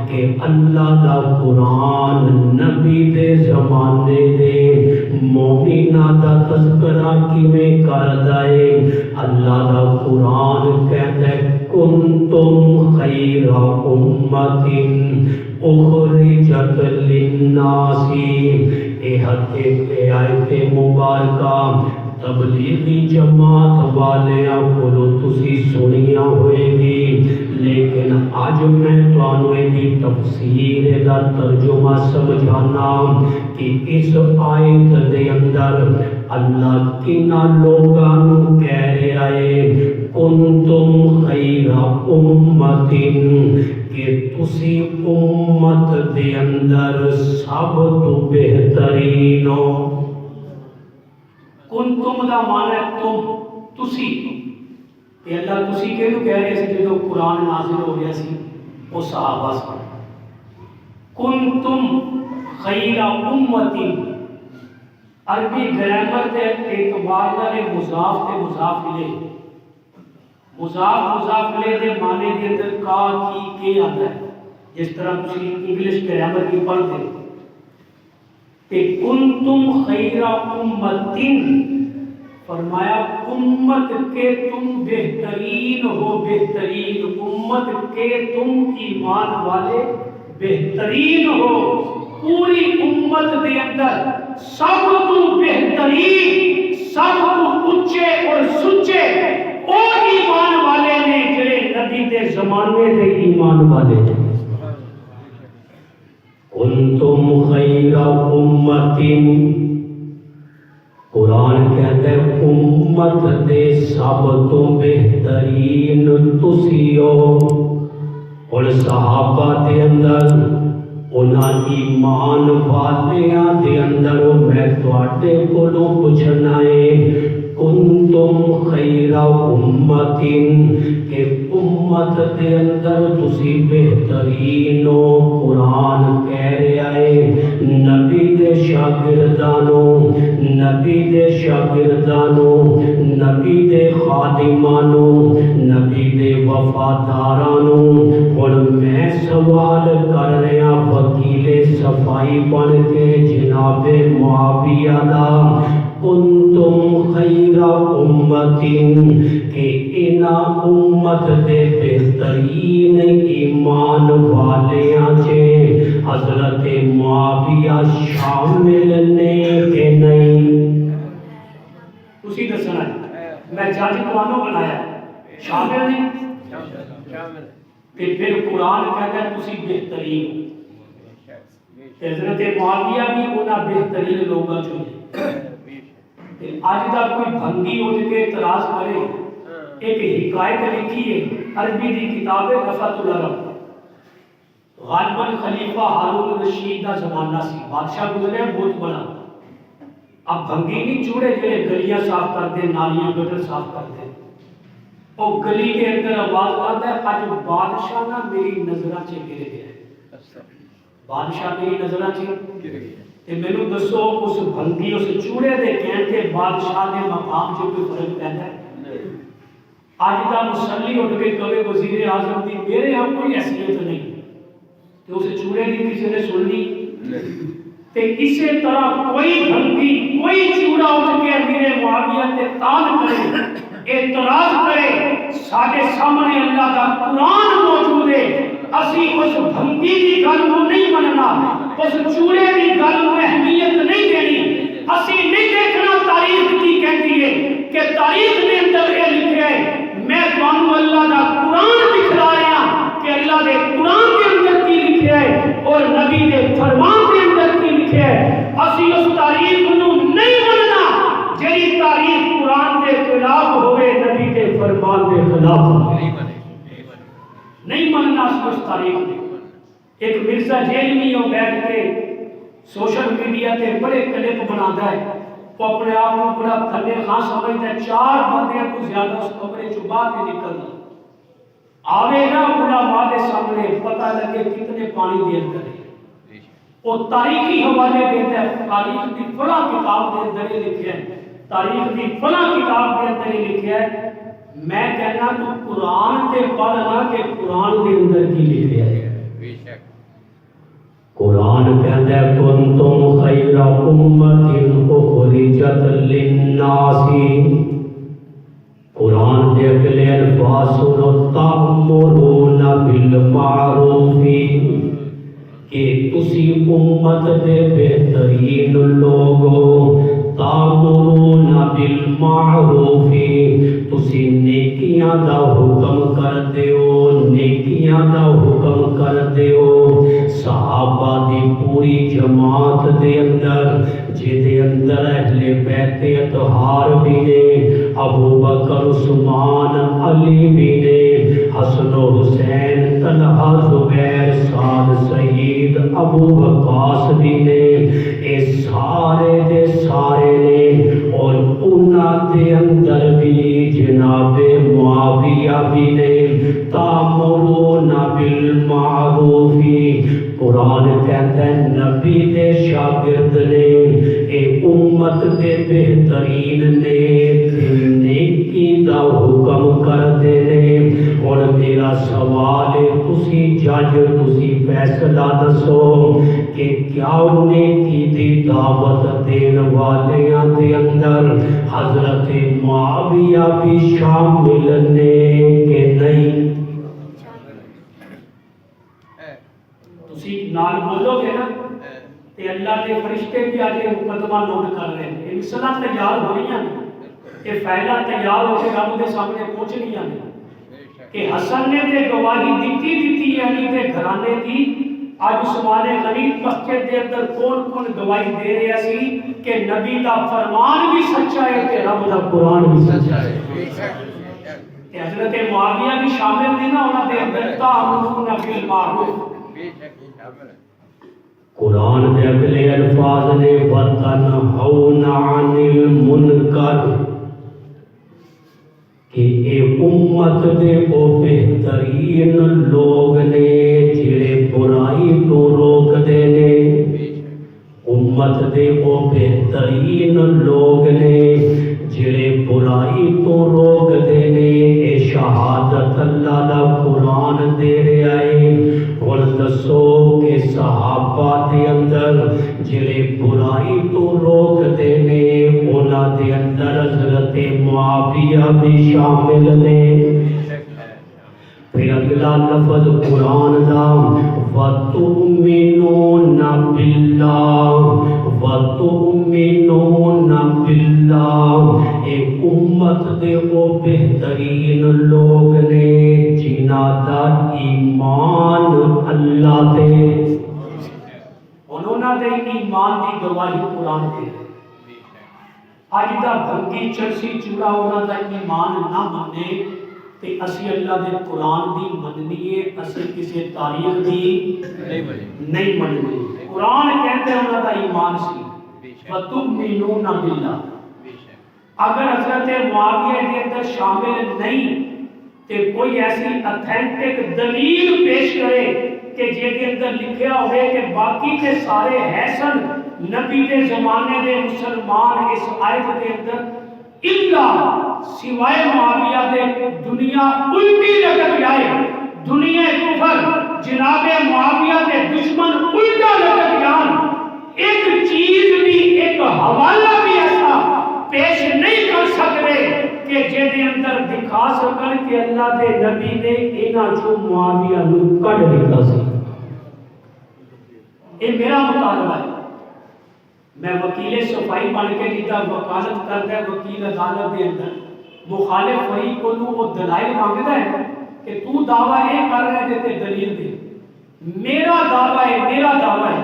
کہ اللہ دا قرآن نبی دے زمانے دے مومناں دا تذکرہ کیویں کردا ہے. اللہ دا قرآن کہتا ہے کنتم خیر امۃ اخرجت للناس. اے آیت مبارکہ تبلیغی جماعت والیاں کولوں تسی سنیاں ہوئے گی، لیکن اج میں تانوں دی تفسیر دا ترجمہ سمجھانا کہ اس آیت دے اندر اللہ کنا لوگاں نوں کہہ رہا ہے کنتم خیر امۃ کہ تسی امت دے اندر سب تو بہترین ہو. کنتم دا معنی ہے تم، تسی. کہ اللہ تسی کہنوں کہہ رہے سی جدو قرآن نازل ہو گیا سی وہ صحابہ سن. کنتم خیر امت، عربی گرامر کے اعتبار نال مضاف تے مضاف الیہ، مضاف الیہ دے معنی دے اندر کا کی کے آتا ہے. جس طرح تسی انگلش گرامر کی پڑھتے کہ کنتم خیر امت، فرمایا امت کے تم بہترین ہو، بہترین امت کے تم ایمان والے بہترین ہو. پوری امت دے اندر سب تو بہترین، سب تو اونچے اور سچے او ایمان والے نے جڑے نبی دے زمانے دے ایمان والے نے. کنتم خیر امت، قرآن کہتا ہے امت دے سب تو بہترین تسی ہو. اور صحابہ دے اندر انہاں ایمان والیاں دے اندر میں تواڈے کولوں پوچھنا ہے کنتم خیر امت کہ امت دے اندر تسی بہترین ہو. قرآن کہہ رہا ہے نبی دے شاگردانوں، نبی دے شاگردانوں، نبی دے خادمانوں، نبی دے وفادارانوں. اور میں سوال کر رہا وکیل صفائی بن کے جناب معاویہ دا کنتم خیر امت کہ انہاں امت دے بہترین ایمان والیاں چے حضرت معاویہ شامل نے کہ نہیں؟ تسی دسنا ہے، میں جج تانوں بنایا شامل نہیں کہ پھر قرآن کہتا ہے تسی بہترین. حضرت معاویہ بھی انہاں بہترین لوگاں چوں ہیں. آج تک کوئی بھنگی اٹھ کے اعتراض کرے، ایک حکایت لکھی ہے عربی دی کتاب رفعت العرب، غالباً خلیفہ ہارون الرشید دا زمانہ سی، بادشاہ گزرے بہت بڑا. اب بھنگی نہیں چوڑے جڑے گلیاں صاف کرتے، نالیاں گٹر صاف کرتے، اور گلی کے اندر آواز آتا ہے اج بادشاہ نہ میری نظراں چ گر گیا. بادشاہ میری نظراں چ گر گیا تے مینوں دسو اس بھنگی اس چوڑے دے کہن تے بادشاہ دے مقام چ کوئی فرق پیندا ہے؟ اج دا مصلی اٹھ کے کہے وزیر اعظم دی میرے ہاں کوئی حیثیت نہیں تے اس چوڑے دی کسی نے سننی تے اسی طرح کوئی بھنگی کوئی چوڑا اٹھ کے امیر معاویہ تے تان کرے، اعتراض کرے، ساڈے سامنے اللہ دا قرآن موجود ہے، اسی اس بھنگی دی گل کو نہیں مننا، اس چوڑے دی گل کو اہمیت نہیں دینی. اسی نہیں دیکھنا تاریخ کی کہتی ہے کہ تاریخ کے اندر یہ لکھا ہے میں تمہیں اللہ قرآن کے خلاف ہوئے نبی کے فرمان کے خلاف نہیں مننا اس تاریخ میں. ایک مرزا جیلمی ہو بیٹھ کے سوشل میڈیا تے بڑے کلپ بناتا ہے، وہ اپنے آپ کو بڑا تھلے خاں سمجھتا ہے. 4 بندے کو زیادہ اس کمرے چ باہر نہیں نکلنا. آوے نا علماء کے سامنے پتہ لگے کتنے پانی دے اندر ہے. وہ تاریخی حوالے دیتا ہے، تاریخ کی فلاں کتاب کے اندر لکھا ہے، تاریخ کی فلاں کتاب کے اندر لکھا ہے. میں کہنا تو قرآن تے پڑھنا کہ قرآن کے اندر کی لکھا ہے. قرآن کہتا ہے کنتم خیر امت اخرجت للناس. قرآن دے اگلے الفاظ سنو، تأمرون بالمعروف، کہ تسی امت دے بہترین لوگو. تأمرون بالمعروف، تسی نیکیاں دا حکم کر دیو، نیکیاں دا حکم کر دیو. صحابہ دی پوری جماعت دے اندر جے اندر اہل بیت اطہار بھی نے، ابو بکر عثمان علی بھی نے، حسن و حسین طلحہ زبیر سعد سعید ابو وقاص بھی نے. اے سارے دے سارے نے. اور انہاں دے اندر بھی جناب معاویہ بھی نے. تأمرون بالمعروف، قرآن کہتا ہے نبی دے شاگرد نے، اے امت دے بہترین نے، نیکی دا حکم کر دے نے. اور میرا سوال ہے، تسی جج، تسی فیصلہ دسو کہ کیا نیکی دی دعوت دین والیاں دے اندر حضرت معاویہ بھی شامل نے کہ نہیں؟ تسی نال بولو گے نا تے اللہ کے فرشتے بھی آج مقدمہ نوٹ کر رہے ہیں. مثلاً تیار ہو رہی ہیں، یہ فائلہ تیار ہو کے رب کے سامنے پہنچ رہی ہیں کہ حسن نے تے گواہی دیتی علی کے گھرانے کی. آج عثمان غنی مسجد کے اندر کون کون گواہی دے رہا سی کہ نبی دا فرمان بھی سچا ہے کہ رب دا قرآن بھی سچا ہے. حضرت معاویہ بھی شامل تھے نا انہاں دے اندر. تأمرون بالمعروف، قرآن دے اگلے الفاظ نے وَتَنْهَوْنَ عَنِ الْمُنْكَرِ، کہ اے امت دے او بہترین لوگ نے جڑے برائی تو روک دے نے. امت دے او بہترین لوگ نے جڑے برائی تو روک دے نے. اے شہادت اللہ دا قرآن دے رہا ہے. اور دسو کہ صحابہ دے اندر جڑے برائی تو روک دے نے انہاں دے اندر حضرت معاویہ بھی شامل نے. پھر اگلا لفظ قرآن دا وَتُؤْمِنُونَ بِاللَّهِ، وَتُؤْمِنُونَ بِاللَّهِ. ایک امت دے وہ بہترین لوگ نے جنہاں دا ایمان اللہ دے، انہوں دے ایمان دی گواہی قرآن دے. اج دا بھنگی چرسی چوڑا انہاں دا ایمان نہ منے تے اسی اللہ دے قرآن دی مننی ہے، اسی کسی تاریخ دی نہیں مننی. قرآن کہتے ہیں انہاں دا ایمان سی وَتُؤْمِنُونَ بِاللَّهِ. اگر حضرت معاویہ کے اندر شامل نہیں تے کوئی ایسی اتھینٹک دلیل پیش کرے کہ جے کے اندر لکھیا ہوئے کہ باقی کے سارے حسن نبی دے زمانے دے مسلمان اس آیت کے اندر اللہ سوائے معاویہ دے دنیا الٹی لٹک جائے، دنیا کفر جناب معاویہ دے دشمن الٹا لٹک جان، ایک چیز بھی ایک حوالہ بھی ایسا پیش نہیں کر سکتے کہ جے دے اندر دکھا سکن کہ اللہ دے نبی نے اینا جو معاویہ نو کٹ دیتا سی. یہ میرا مطالبہ ہے. میں وکیل صفائی بن کے جیتا وکالت کرتا ہے وکیل عدالت کے اندر مخالف فریق کو وہ دلائل مانگتا ہے کہ تو دعویٰ یہ کر رہے تھے تے دلیل دے. میرا دعویٰ ہے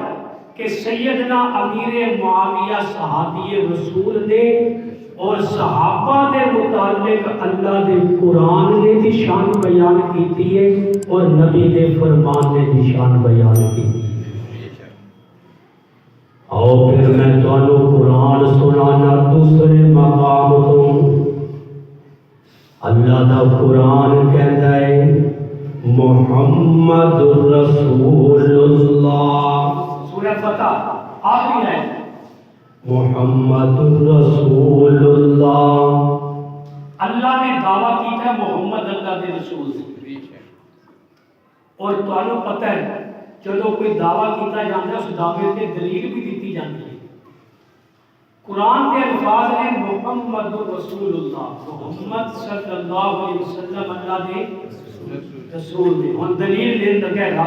کہ سیدنا امیر معاویہ صحابی رسول نے اور صحابہ متعلق اللہ دے قرآن نے دی شان بیان کیتی ہے اور نبی دے فرمان نے دی شان بیان کیتی ہے۔ آؤ پھر میں تانوں قرآن سنانا دوسرے مقام تو۔ اللہ دا قرآن کہتا ہے محمد رسول اللہ، سورہ فتح آخری ہے محمد رسول اللہ۔ اللہ نے دعویٰ کیا ہے محمد اللہ دے رسول سے، اور تمہیں پتہ ہے جدو کوئی دعویٰ کیتا جاتا ہے اس دعوے تے دلیل بھی دیتی جاتی ہے۔ قرآن کے الفاظ ہیں محمد رسول اللہ، محمد صلی اللہ علیہ وسلم اللہ دے رسول نے۔ ہم دلیل دے لگے گا،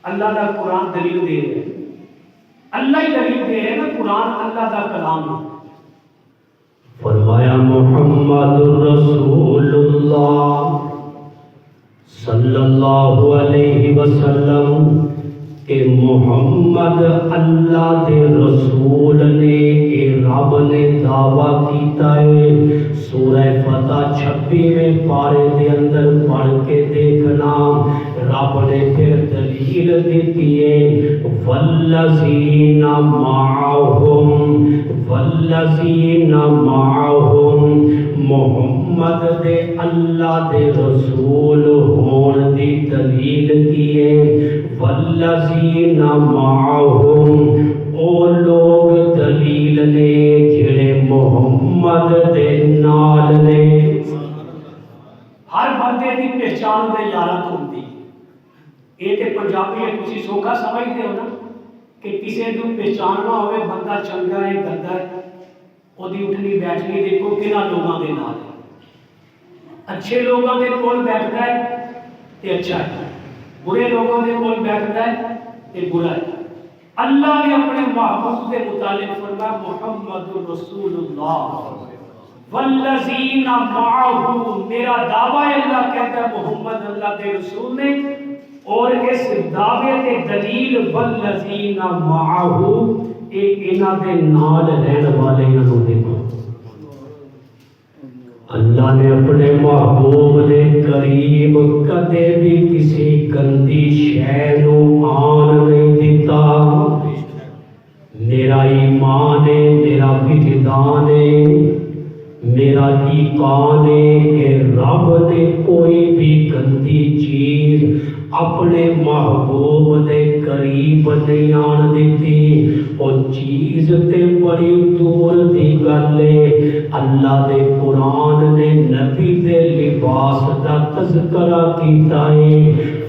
اللہ دا قرآن دلیل دے رہے ہیں، اللہ ہی دلیل دے رہے ہیں نا، قرآن اللہ دا کلام ہے۔ فرمایا محمد رسول اللہ صلی اللہ علیہ وسلم کہ محمد اللہ دے رسول نے کہ رب نے دعویٰ کیتا ہے۔ سورہ فتح 26ویں پارے دے اندر پڑھ کے دیکھنا، رب نے پھر دلیل دیتی ہے والذین معہم، والذین معہم، محمد دے اللہ دے رسول ہون دی دلیل کی ہے۔ والذین معہم، او لوگ دلیل نے جڑے محمد دے نال نے۔ ہر بندے دی پہچان دے یارہ ہوندی، یہ تے پنجابی تسی سوکھا سمجھتے ہو نا کہ کسی کو پہچاننا ہوئے بندہ چنگا ہے گندا ہے، وہ دی اٹھنی بیٹھنی دیکھو کنا لوگاں دے نال ہے۔ اچھے لوگوں کے کول بیٹھتا ہے تے اچھا ہے، برے لوگوں کے کول بیٹھتا ہے تے برا ہے۔ اللہ نے اپنے محبوب کے متعلق فرمایا محمد رسول اللہ والذین معہ، میرا دعویٰ اللہ کہتا ہے محمد اللہ کے رسول نے، اور اس دعوے کے دلیل والذین معہ ایک انہاں دے نال رہن والے انہوں دیکھو۔ اللہ نے اپنے محبوب دے قریب کدے بھی کسی گندی شے نو آن نہیں دیتا۔ میرا ایمان ہے، میرا وجدان ہے، میرا ایقان ہے کہ رب نے کوئی بھی گندی چیز اپنے محبوب دے قریب نہیں آن دیتی۔ وہ چیز تے بڑی دور دی گل ہے۔ اللہ دے قرآن نے نبی دے لباس دا تذکرہ کیتا ہے،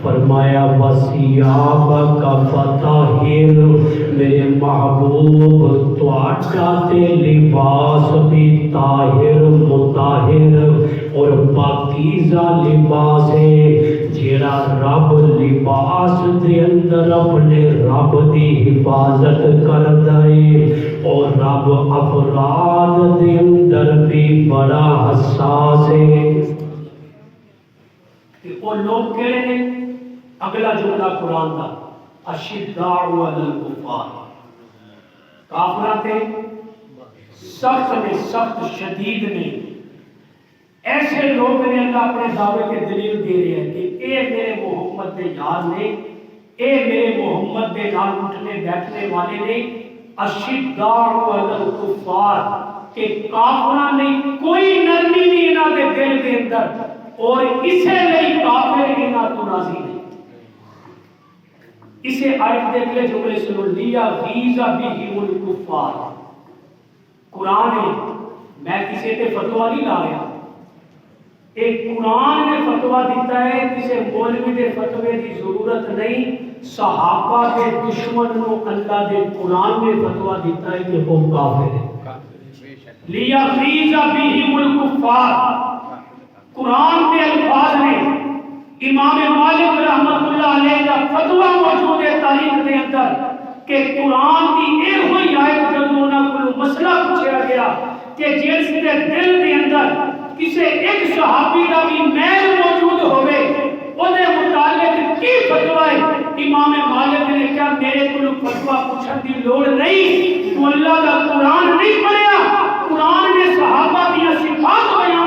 فرمایا وَثِيَابَكَ فَطَہِّرْ، میرے محبوب تواڈا تے لباس بھی طاہر مطہر اور پاکیزہ لباس ہے۔ جیڑا رب لباس دے اندر اپنے رب دی حفاظت کردا ہے، اور رب افراد دے اندر بھی بڑا حساس ہے۔ وہ لوگ کہڑے نے؟ اگلا جملہ قرآن کا اشداء علی الکفار، کافراں تے سخت نے، سخت شدید نے۔ ایسے لوگ نے اللہ اپنے دعوے کے دلیل دے رہے ہیں کہ اے میرے محمد دے یار نے، اے میرے محمد دے نال اٹھنے بیٹھنے والے نے۔ اشداء علی الکفار، کہ کافراں نہیں کوئی نرمی نہیں انہاں دے دل دے اندر، اور اسے لئی کافر انہاں تو راضی نہیں۔ اسے آیت دے اگلے جملے سنو، لیغیظ بہم الکفار۔ قرآن ہے، میں کسی تے فتویٰ نہیں لا رہا، ایک قرآن نے فتویٰ دیتا ہے، کسی مولوی دے فتوے دی ضرورت نہیں۔ صحابہ کے دشمن نو اللہ دے قرآن نے فتویٰ دیتا ہے کہ وہ کافر ہے۔ لیغیظ بہم الکفار، قرآن کے الفاظ نے امام مالک رحمت اللہ علیہ کا فتویٰ موجود ہے تاریخ کے اندر کہ قرآن کی ایک ہوئی آیت جب انہوں کو مسئلہ پوچھا گیا کہ جس کے دل کے اندر کسی ایک صحابی کا بھی میل موجود ہوئے انہیں متعلق کی فتویٰ ہے، امام مالک نے کہا میرے کو فتویٰ پوچھنے کی لوڑ نہیں، تو اللہ کا قرآن نہیں پڑھیا، قرآن نے صحابہ کی صفات بیان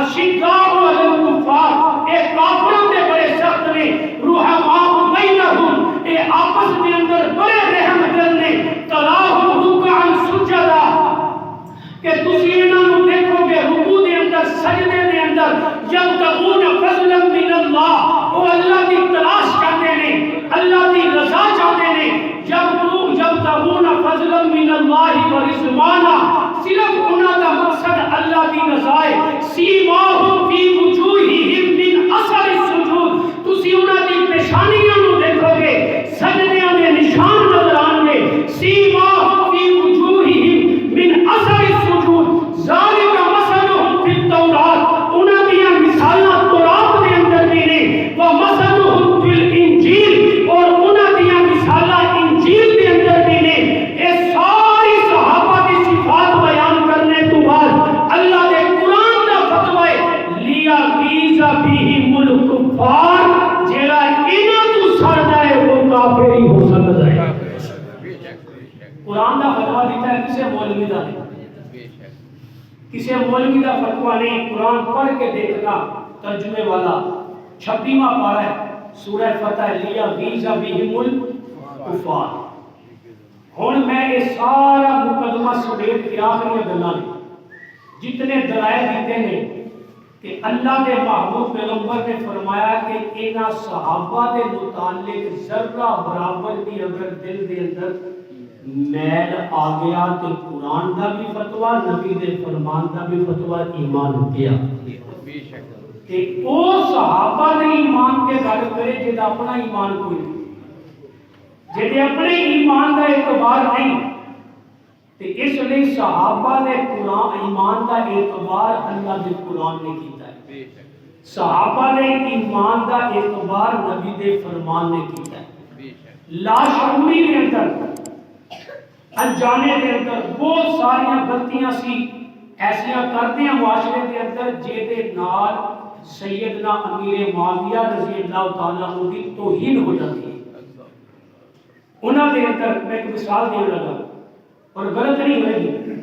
اشداء علی الکفار اے کافروں کے بڑے سخت نے، رحماء بینہم اے آپس کے اندر بڑے رحم دل نے، تراہم رکعا سجدا کہ تسی انہاں نوں دیکھو گے رکوع دے اندر سجدے دے اندر یبتغون فضلا من اللہ، وہ اللہ کی تلاش کرتے ہیں، اللہ کی رضا چاہتے ہیں، یبتغون فضلا من اللہ ورضوانا، صرف انہاں کا مقصد اللہ کی رضا ہے، سیماہم فی وجوہہم من اثر السجود، تسی انہاں کی پیشانیاں نوں دیکھو گے سجدیاں دے نشان نظر آن گے، سیماہم فی وجوہہم من اثر السجود، ذالک مثلہم فی التوراۃ، انہاں دیاں مثالاں تورات دے اندر بھی نے، ومثلہم فی الانجیل، اور انہاں دیاں مثالاں انجیل دے اندر بھی نے۔ اے ساری صحابہ دی صفات بیان کرنے تو بعد اللہ دے قرآن دا فتوی ہے لیغیظ بہم الکفار، جیڑا انہاں تو سڑدا ہے وہ کافر ہی ہو سکدا ہے۔ قرآن دا فتوی دیتا ہے کسے مولوی دا نہیں، کسے مولوی دا فتوی نہیں، قرآن پڑھ کے دیکھنا ترجمے والا 26واں پارہ ہے سورہ فتح، لیغیظ بہم الکفار۔ ہن میں یہ سارا مقدمہ سمیت کے آخری گلاں جتنے دلائل دیتے ہیں کہ اللہ کے محبوب پیغمبر نے فرمایا کہ انہاں صحابہ دے متعلق ذرہ برابر بھی اگر دل دے اندر میل آ گیا تو قرآن دا بھی فتویٰ، نبی دے فرمان دا بھی فتویٰ ایمان گیا۔ کہ او صحابہ دے ایمان کے گل کرے جدا اپنا ایمان کوئی نہیں، جدے اپنے ایمان کا اعتبار نہیں، تو اس لیے صحابہ نے قرآن ایمان کا اعتبار اللہ دے قرآن نے کیتا ہے، صحابہ نے ایمان کا اعتبار نبی دے فرمان نے کیتا ہے۔ لاشعوری کے اندر انجانے کے اندر بہت ساری غلطیاں سی ایسیاں کرتے ہیں معاشرے کے اندر جہدے نال سیدنا امیر معاویہ رضی اللہ تعالیٰ عنہ کی توہین ہو جاتی ہے۔ انہاں دے اندر میں ایک مثال دے لگا اور غلط نہیں ہوئے گی،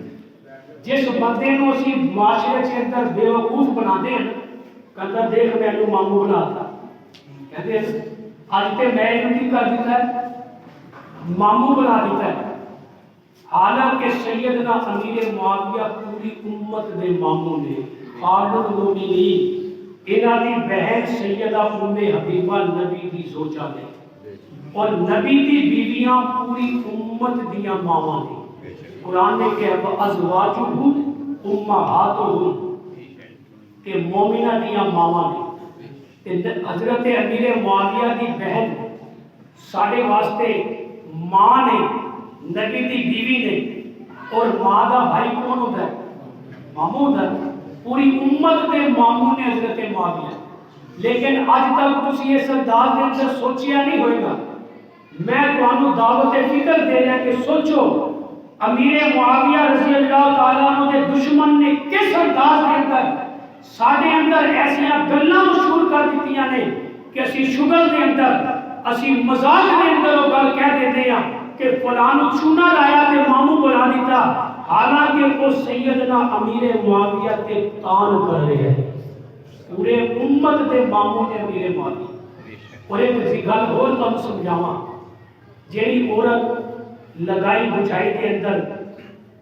جس بندے کو اسی معاشرے کے اندر بے وقوف بنا دیں کہتا دیکھ میں انہوں مامو بناتا، کہتے ہیں آج تے میں انہوں کر دیتا ہے مامو بنا دیتا ہے، حالانکہ سیدنا امیر معاویہ پوری امت دے مامو نے، خالد المومنین انہاں دی بہن سیدہ ام حبیبہ نبی دی زوجہ نے، اور نبی دی بیویاں پوری امت دیاں ماواں نے۔ قرآن نے کہا ازواجہ امہاتہم کہ مومنہ دیاں ماواں نے۔ حضرت امیر معاویہ دی بہن ساڑھے واسطے ماں نے، نبی دی بیوی نے، اور ماں دا بھائی کون ہوتا ہے؟ ماموں ہوتا ہے۔ پوری امت دے ماموں نے حضرت معاویہ، لیکن آج تک تسی اس انداز دے اندر سوچیا نہیں ہوئے گا۔ میں تمہیں دعوت فکر دے رہا کہ سوچو امیر معاویہ رضی اللہ تعالیٰ عنہ دے دشمن نے کس انداز دے اندر ساڑھے اندر ایسیاں گلاں مشہور کر دیتیاں نے کہ اسی شغل دے اندر، اسی مزاق دے اندر وہ گل کہہ دیتے ہیں کہ فلان چونا لایا تے ماموں بنا دیتا، حالانکہ وہ سیدنا امیر معاویہ تے تان کر رہے ہیں، پورے امت دے ماموں نے امیر معاویہ۔ اور ایک گل اور تم سمجھاواں، جیڑی عورت لگائی بچائی کے اندر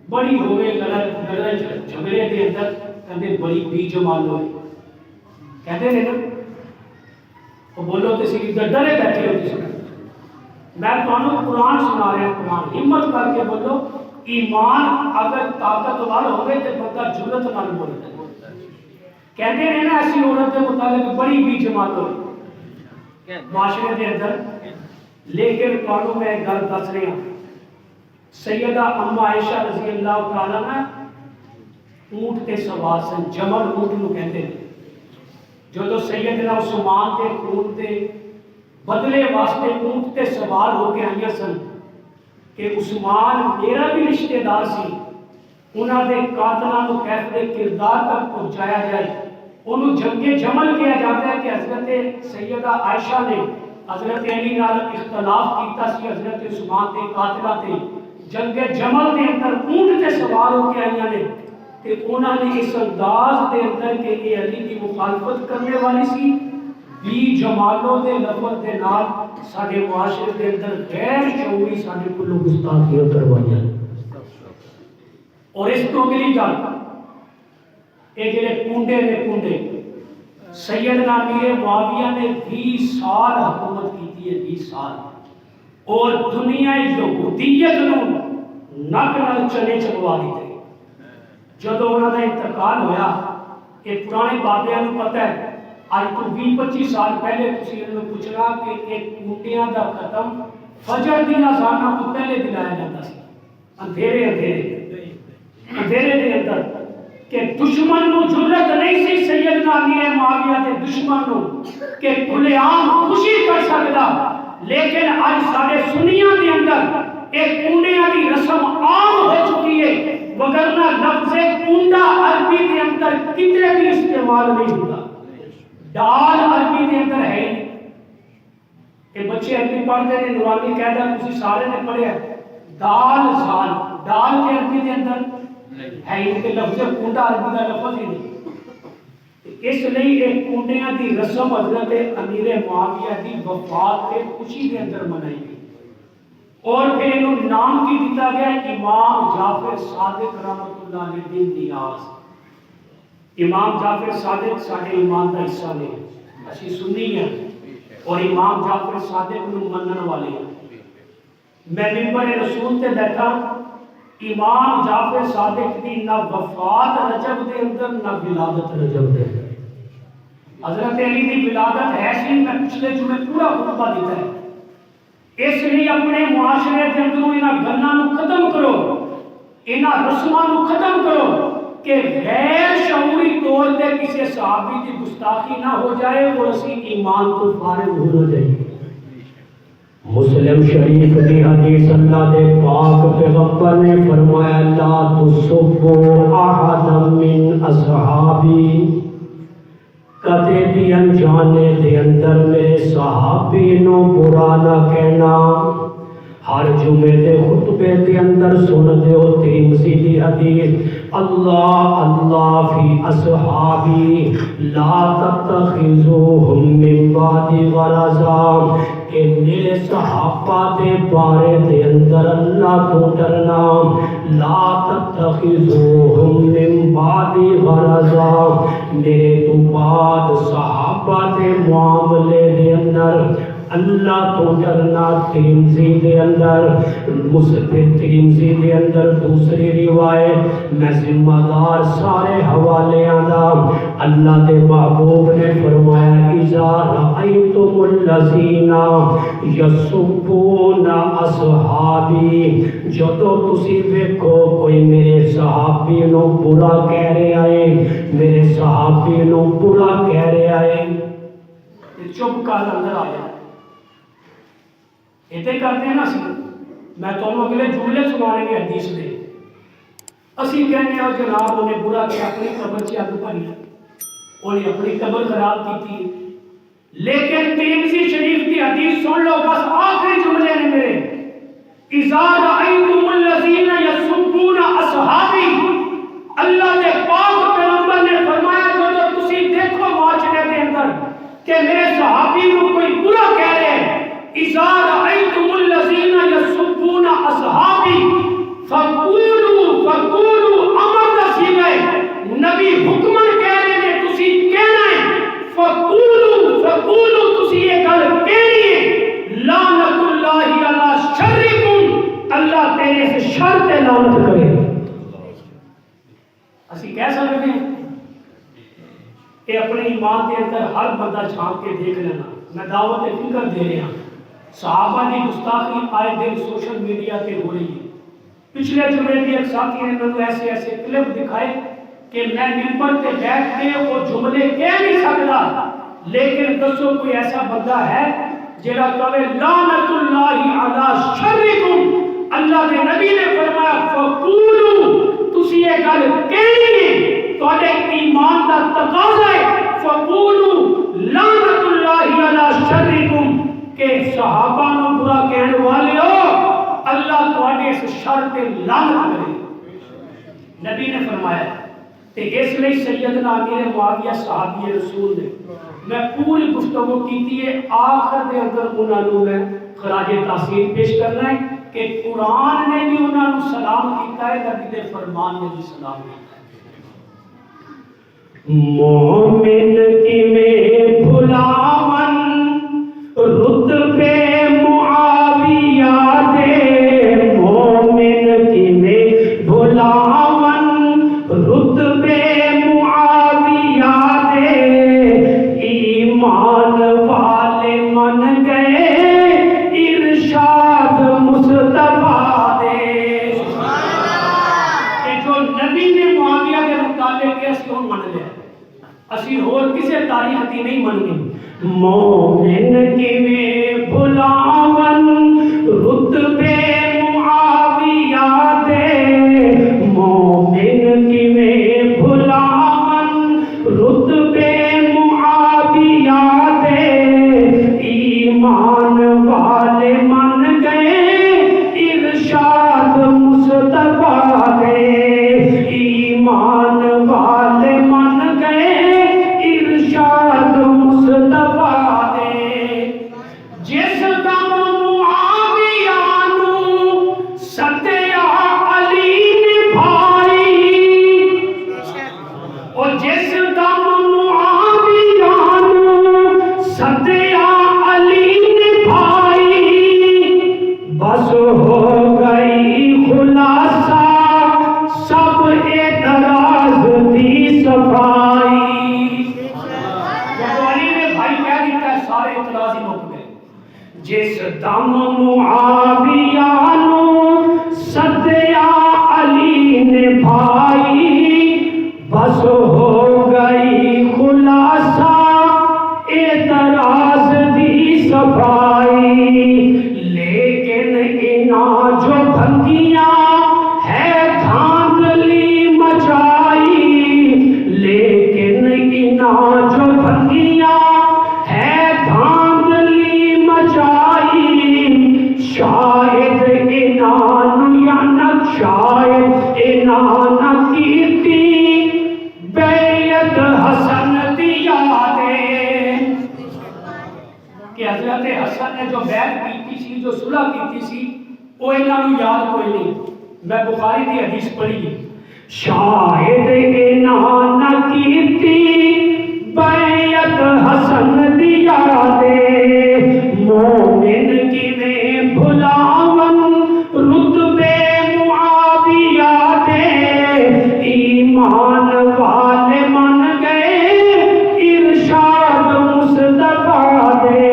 بڑی ہوئے لڑائی جھگڑے کے اندر کہتے بڑی بی جمال ہوئے، کہتے ہیں نا وہ بولو تو سی ڈرے بیٹھے ہو جس میں۔ میں تمہیں قرآن سنا رہا ہوں، قرآن ہمت کر کے بولو، ایمان اگر طاقتور ہوگے تو بندہ جرت نال بولتا ہے۔ کہتے ہیں نا ایسی عورت کے متعلق بڑی بی جمال ہوئی معاشرے کے اندر، لیکن تمہیں میں گل دس رہا ہوں، سیدہ ام عائشہ رضی اللہ تعالیٰ عنہ اونٹ تے سوار سن، جمل اونٹ نو کہتے ہیں، جو تو سیدنا عثمان کے اونٹ تے بدلے واسطے اونٹ تے سوار ہو کے آئیاں سن کہ عثمان میرا بھی رشتہ دار سی، انہاں دے قاتلاں نو کیف دے کردار تک پہنچایا جائے۔ انہوں جنگ جمل کیا جاتا ہے کہ حضرت سیدہ عائشہ نے حضرت علی نال اختلاف کیتا سی، حضرت عثمان تے قاتلہ تے جنگ جمل دے اندر اونٹ تے سوار ہو کے آئیاں نے، کہ انہوں نے اس انداز دے اندر کہ یہ علی کی مخالفت کرنے والی سی بھی جمالوں دے لفظ دے نال ساڈے معاشرے دے اندر غیر شعوری ساڈے کولوں گستاخیاں کروائیاں. اور اس تو اگلی گل یہ جڑے کنڈے نے کنڈے سیدنا امیر معاویہ نے 20 سال حکومت کی ہے 20 سال اور دنیا یہودیت نو نک نال چنے چلوا دیتے. جدو انہوں کا انتقال ہویا یہ پرانے بابیاں نو پتہ ہے آج تو 20-25 سال پہلے تسی انہوں نے پوچھنا کہ ایک کنڈیاں دا ختم فجر دی اذاناں کو پہلے دلایا جاتا سی اندھیرے دے اندر کہ دشمن نو جرت نہیں سی سیدنا امیر معاویہ دے دشمن نو کہ کھلے عام خوشی کر سکدا. لیکن آج سارے سنیاں دے اندر ایک کنڈیاں دی رسم عام ہو چکی ہے وگرنہ لفظ کنڈا عربی کے اندر کتنے بھی استعمال نہیں ہوتا. ڈال عربی کے اندر ہے کہ بچے عربی پڑھتے ہیں نورانی قاعدہ تسی سارے نے پڑھیا دال زال ڈال کے عربی کے اندر ہے کہ لفظ کنڈا عربی کا لفظ ہی نہیں. اس لیے ایک کنڈیاں دی رسم حضرت امیر معاویہ دی وفات کے خوشی کے اندر منائی گئی اور پھر انہوں نام کی دیتا گیا امام جعفر صادق رحمۃ اللہ علیہ دین نیاز. امام جعفر صادق ساڈے ایمان دا حصہ نے اسی سنی ہیں اور امام جعفر صادق نو منن والے ہیں. میں منبر رسول تے بیٹھا امام جعفر صادق دی نہ وفات رجب دے اندر نہ ولادت رجب دے اندر. حضرت علی دی ولادت ہے سی میں پچھلے جمعے پورا خطبہ دیتا ہے. اس لیے اپنے معاشرے کے اندر انہاں گلاں نو ختم کرو انہاں رسماں نو ختم کرو کہ غیر شعوری طور پہ کسی صحابی کی گستاخی نہ ہو جائے اور اسی ایمان تو فارغ ہو جائے. مسلم شریف کی حدیث اللہ دے پاک پیغمبر نے فرمایا لا تسبوا احدا من اصحابی کدے بھی انجانے دے اندر میرے صحابی نو برا نہ کہنا. ہر جمعے دے خطبے دے اندر سن دیو ترمذی دی حدیث اللہ اللہ فی اصحابی لا تتخذوہم من بعدی غرضا کہ میرے صحابہ دے بارے دے اندر اللہ تو ڈرنا. لا تتخذوہم من بعدی غرضا میرے تو بعد صحابہ دے معاملے دے اندر اللہ تو ڈرنا. ترمذی دے اندر مسلم ترمذی دے اندر دوسری روایت میں ذمہ دار سارے حوالے دا اللہ دے محبوب نے فرمایا اذا رأیتم الذین یسبون اصحابی جدو تسی ویکھو کوئی میرے صحابی نو برا کہہ رہا ہے میرے صحابی نو برا کہہ رہا ہے چپ کر اندر آیا ایتے کرتے ہیں نا سی. میں تمہیں اگلے جملے سنانے کے حدیث دے اسی کہنے ہیں جناب انہیں برا کہ اپنی قبر سے اگ بھری انہیں اپنی قبر خراب کی تھی. لیکن ترمذی شریف کی حدیث سن لو بس آخری جملے نے میرے اذا رأیتم الذین یسبون اصحابی اللہ کے پاک پیغمبر نے فرمایا جو تسی دیکھو معاشرے کے اندر کہ میرے صحابی کو کوئی برا کہہ رہے اذا رأیتم الذین یسبون اصحابی فقولوا امر نصیب ہے نبی حکمن کہہ رہے ہیں تسی کہنا ہے فقولوا تسی یہ گل کہنی ہے لعنت اللہ علی شرکم اللہ تیرے سے شر تے لعنت کرے. اسی کہہ سکتے ہیں کہ اپنے ایمان کے اندر ہر بندہ چھانپ کے دیکھ لینا. میں دعوت فکر دے رہا صحابہ کی گستاخی آئے دن سوشل میڈیا پہ ہو رہی ہے. پچھلے جمعے بھی ایک ساتھی نے مجھے ایسے ایسے کلپ دکھائے کہ میں ممبر پہ بیٹھ کے وہ جملے کہہ نہیں سکتا لیکن دسو کوئی ایسا بندہ ہے جڑا کہے لعنت اللہ علی شرکم اللہ کے نبی نے فرمایا فقولوا تسی یہ گل کہنی ہے تواڈے ایمان دا تقاضا ہے فقولوا لعنت اللہ علی شرکم کہ صحابہ نو برا کہنے والے ہو اللہ تواڈے اس شر تے لعنت کرے. نبی نے فرمایا تے اس لیے سیدنا امیر معاویہ صحابی رسول نے میں پوری گفتگو کیتی ہے، آخر دے اندر انہاں نوں میں خراج تحسین پیش کرنا ہے کہ قرآن نے بھی انہاں نوں سلام کیتا ہے، نبی دے فرمان نے بھی سلام کیتا ہے۔ مومن کی میں بھلاون رتبے معاویہ دے، مومن کی میں بھلاون رتبے معاویہ دے، ایمان والے من گئے ارشاد مصطفیٰ دے۔ کہ جو نبی نے معاویہ کے متعلق ہے اسی ہوں من لیا، اسی اور کسے تاریخ کی نہیں مننی۔ مومن کی میں بھلاون رتبے معاویہ دے، مومن کی میں بھلاون رتبے معاویہ دے، ایمان والے من گئے ارشاد مصطفیٰ دے، ایمان والے من گئے ارشاد مصطفیٰ دے۔ جس دم معاویہ نوں سدیا علی نے بھائی، اور جس دم معاویہ نوں سدیا علی نے بھائی، بس ہو گئی خلاصہ سب اعتراض دی صفائی۔ جب علی نے بھائی کہہ دیتا ہے سارے اعتراض ہی مک گئے۔ جس دم معاویہ نوں سدیا علی نے بھائی، بس ہو گئی خلاصہ اعتراض دی صفائی۔ لیکن انہاں جو بھنگیاں ہے دھاندلی مچائی، لیکن انہاں جو بھنگیاں ہے دھاندلی مچائی، شاید انہاں نوں یا نہ شاید انہاں نہ کیتی بیعت حسن دی یادیں، کہ حضرت حسن نے جو بیعت کیتی سی، جو صلح کیتی سی، وہ انہاں نوں یاد کوئی نہیں۔ میں بخاری کی حدیث پڑھی ہے، شاید انہاں نہ کیتی بیعت حسن دی یادیں، مومن کی میں بھلاون رتبے معاویہ دے، ایمان والے من گئے ارشاد مصطفیٰ دے،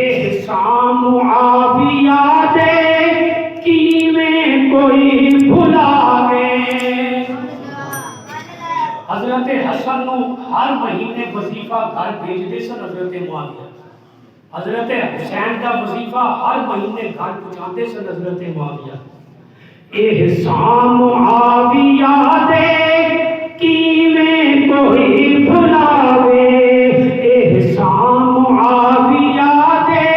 احسان معاویہ دے کیویں کوئی بھلاوے۔ حضرت حسن نو ہر مہینے وظیفہ گھر بھیجتے سن حضرت معاویہ، حضرت حسین کا وظیفہ ہر مہینے گھر پہنچاتے سن حضرت معاویہ۔ احسان معاویہ دے کیویں کوئی بھلاوے، احسان معاویہ دے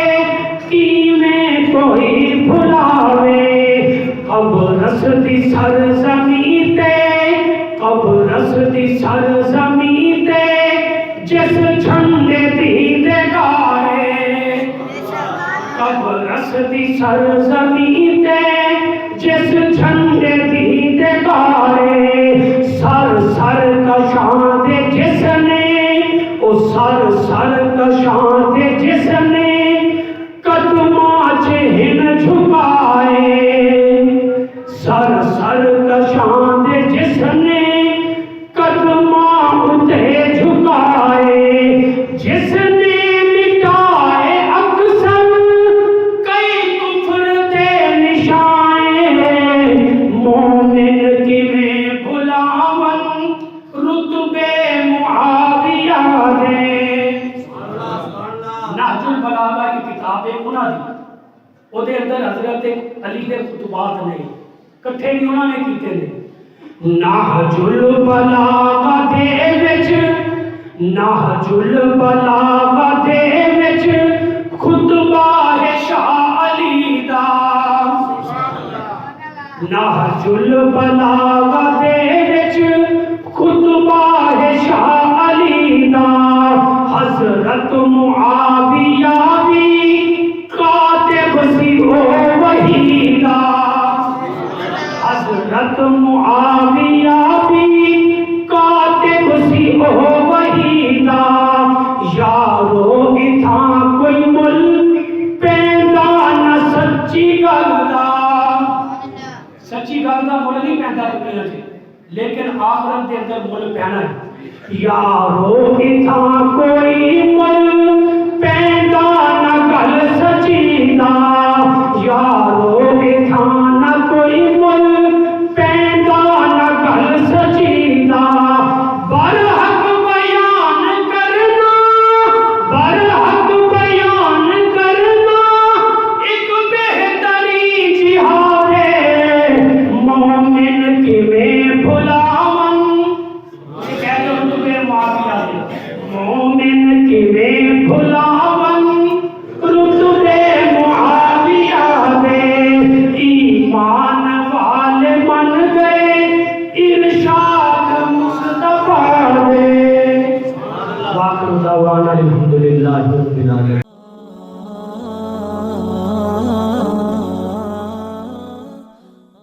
کیویں کوئی بھلاوے، قبرص دی سرزمین تے قبرص دی سرزمین تے جس جھنڈے دی دگارے، قبرص دی سرزمین تے جس جھنڈے دی دگارے، سر سر کشاں دے جس نے او سر سر کشاں دے جس نے قدماں چہن جھکائے، سر سر کشاں دے جس نے قدماں اتے جھکائے، جس نے مٹائے اکثر کئی کفر دے نشائیں، مومن کی میں بھلاون رتبے معاویہ دے۔ نہج البلاغہ کی کتاب ہے انہاں دی، او دے اندر حضرت علی دے خطبات نے کٹھے نہیں انہاں نے کیتے نے۔ نہج البلاغہ دے وچ نہج البلاغہ دے وچ خطبہ ہے شاہ علی دا، نہج البلاغہ دے وچ لیکن آخرت دے اندر مل پینا ہے یارو اتھا کوئی مل پیندا نہ گل سچیدا یارو اتھا نہ کوئی مل پیندا نہ گل سچیدا برحق بیان کرنا برحق بیان کرنا ایک بہتری جہاد ہے مومن کی میں بھلاون یہ کہہ دو تمہیں معافیا دے مومن کی میں بھلاون رتبے معاویہ دے ایمان والے من گئے ارشاد مصطفیٰ دے واخر دعوانا الحمدللہ رب العالمین.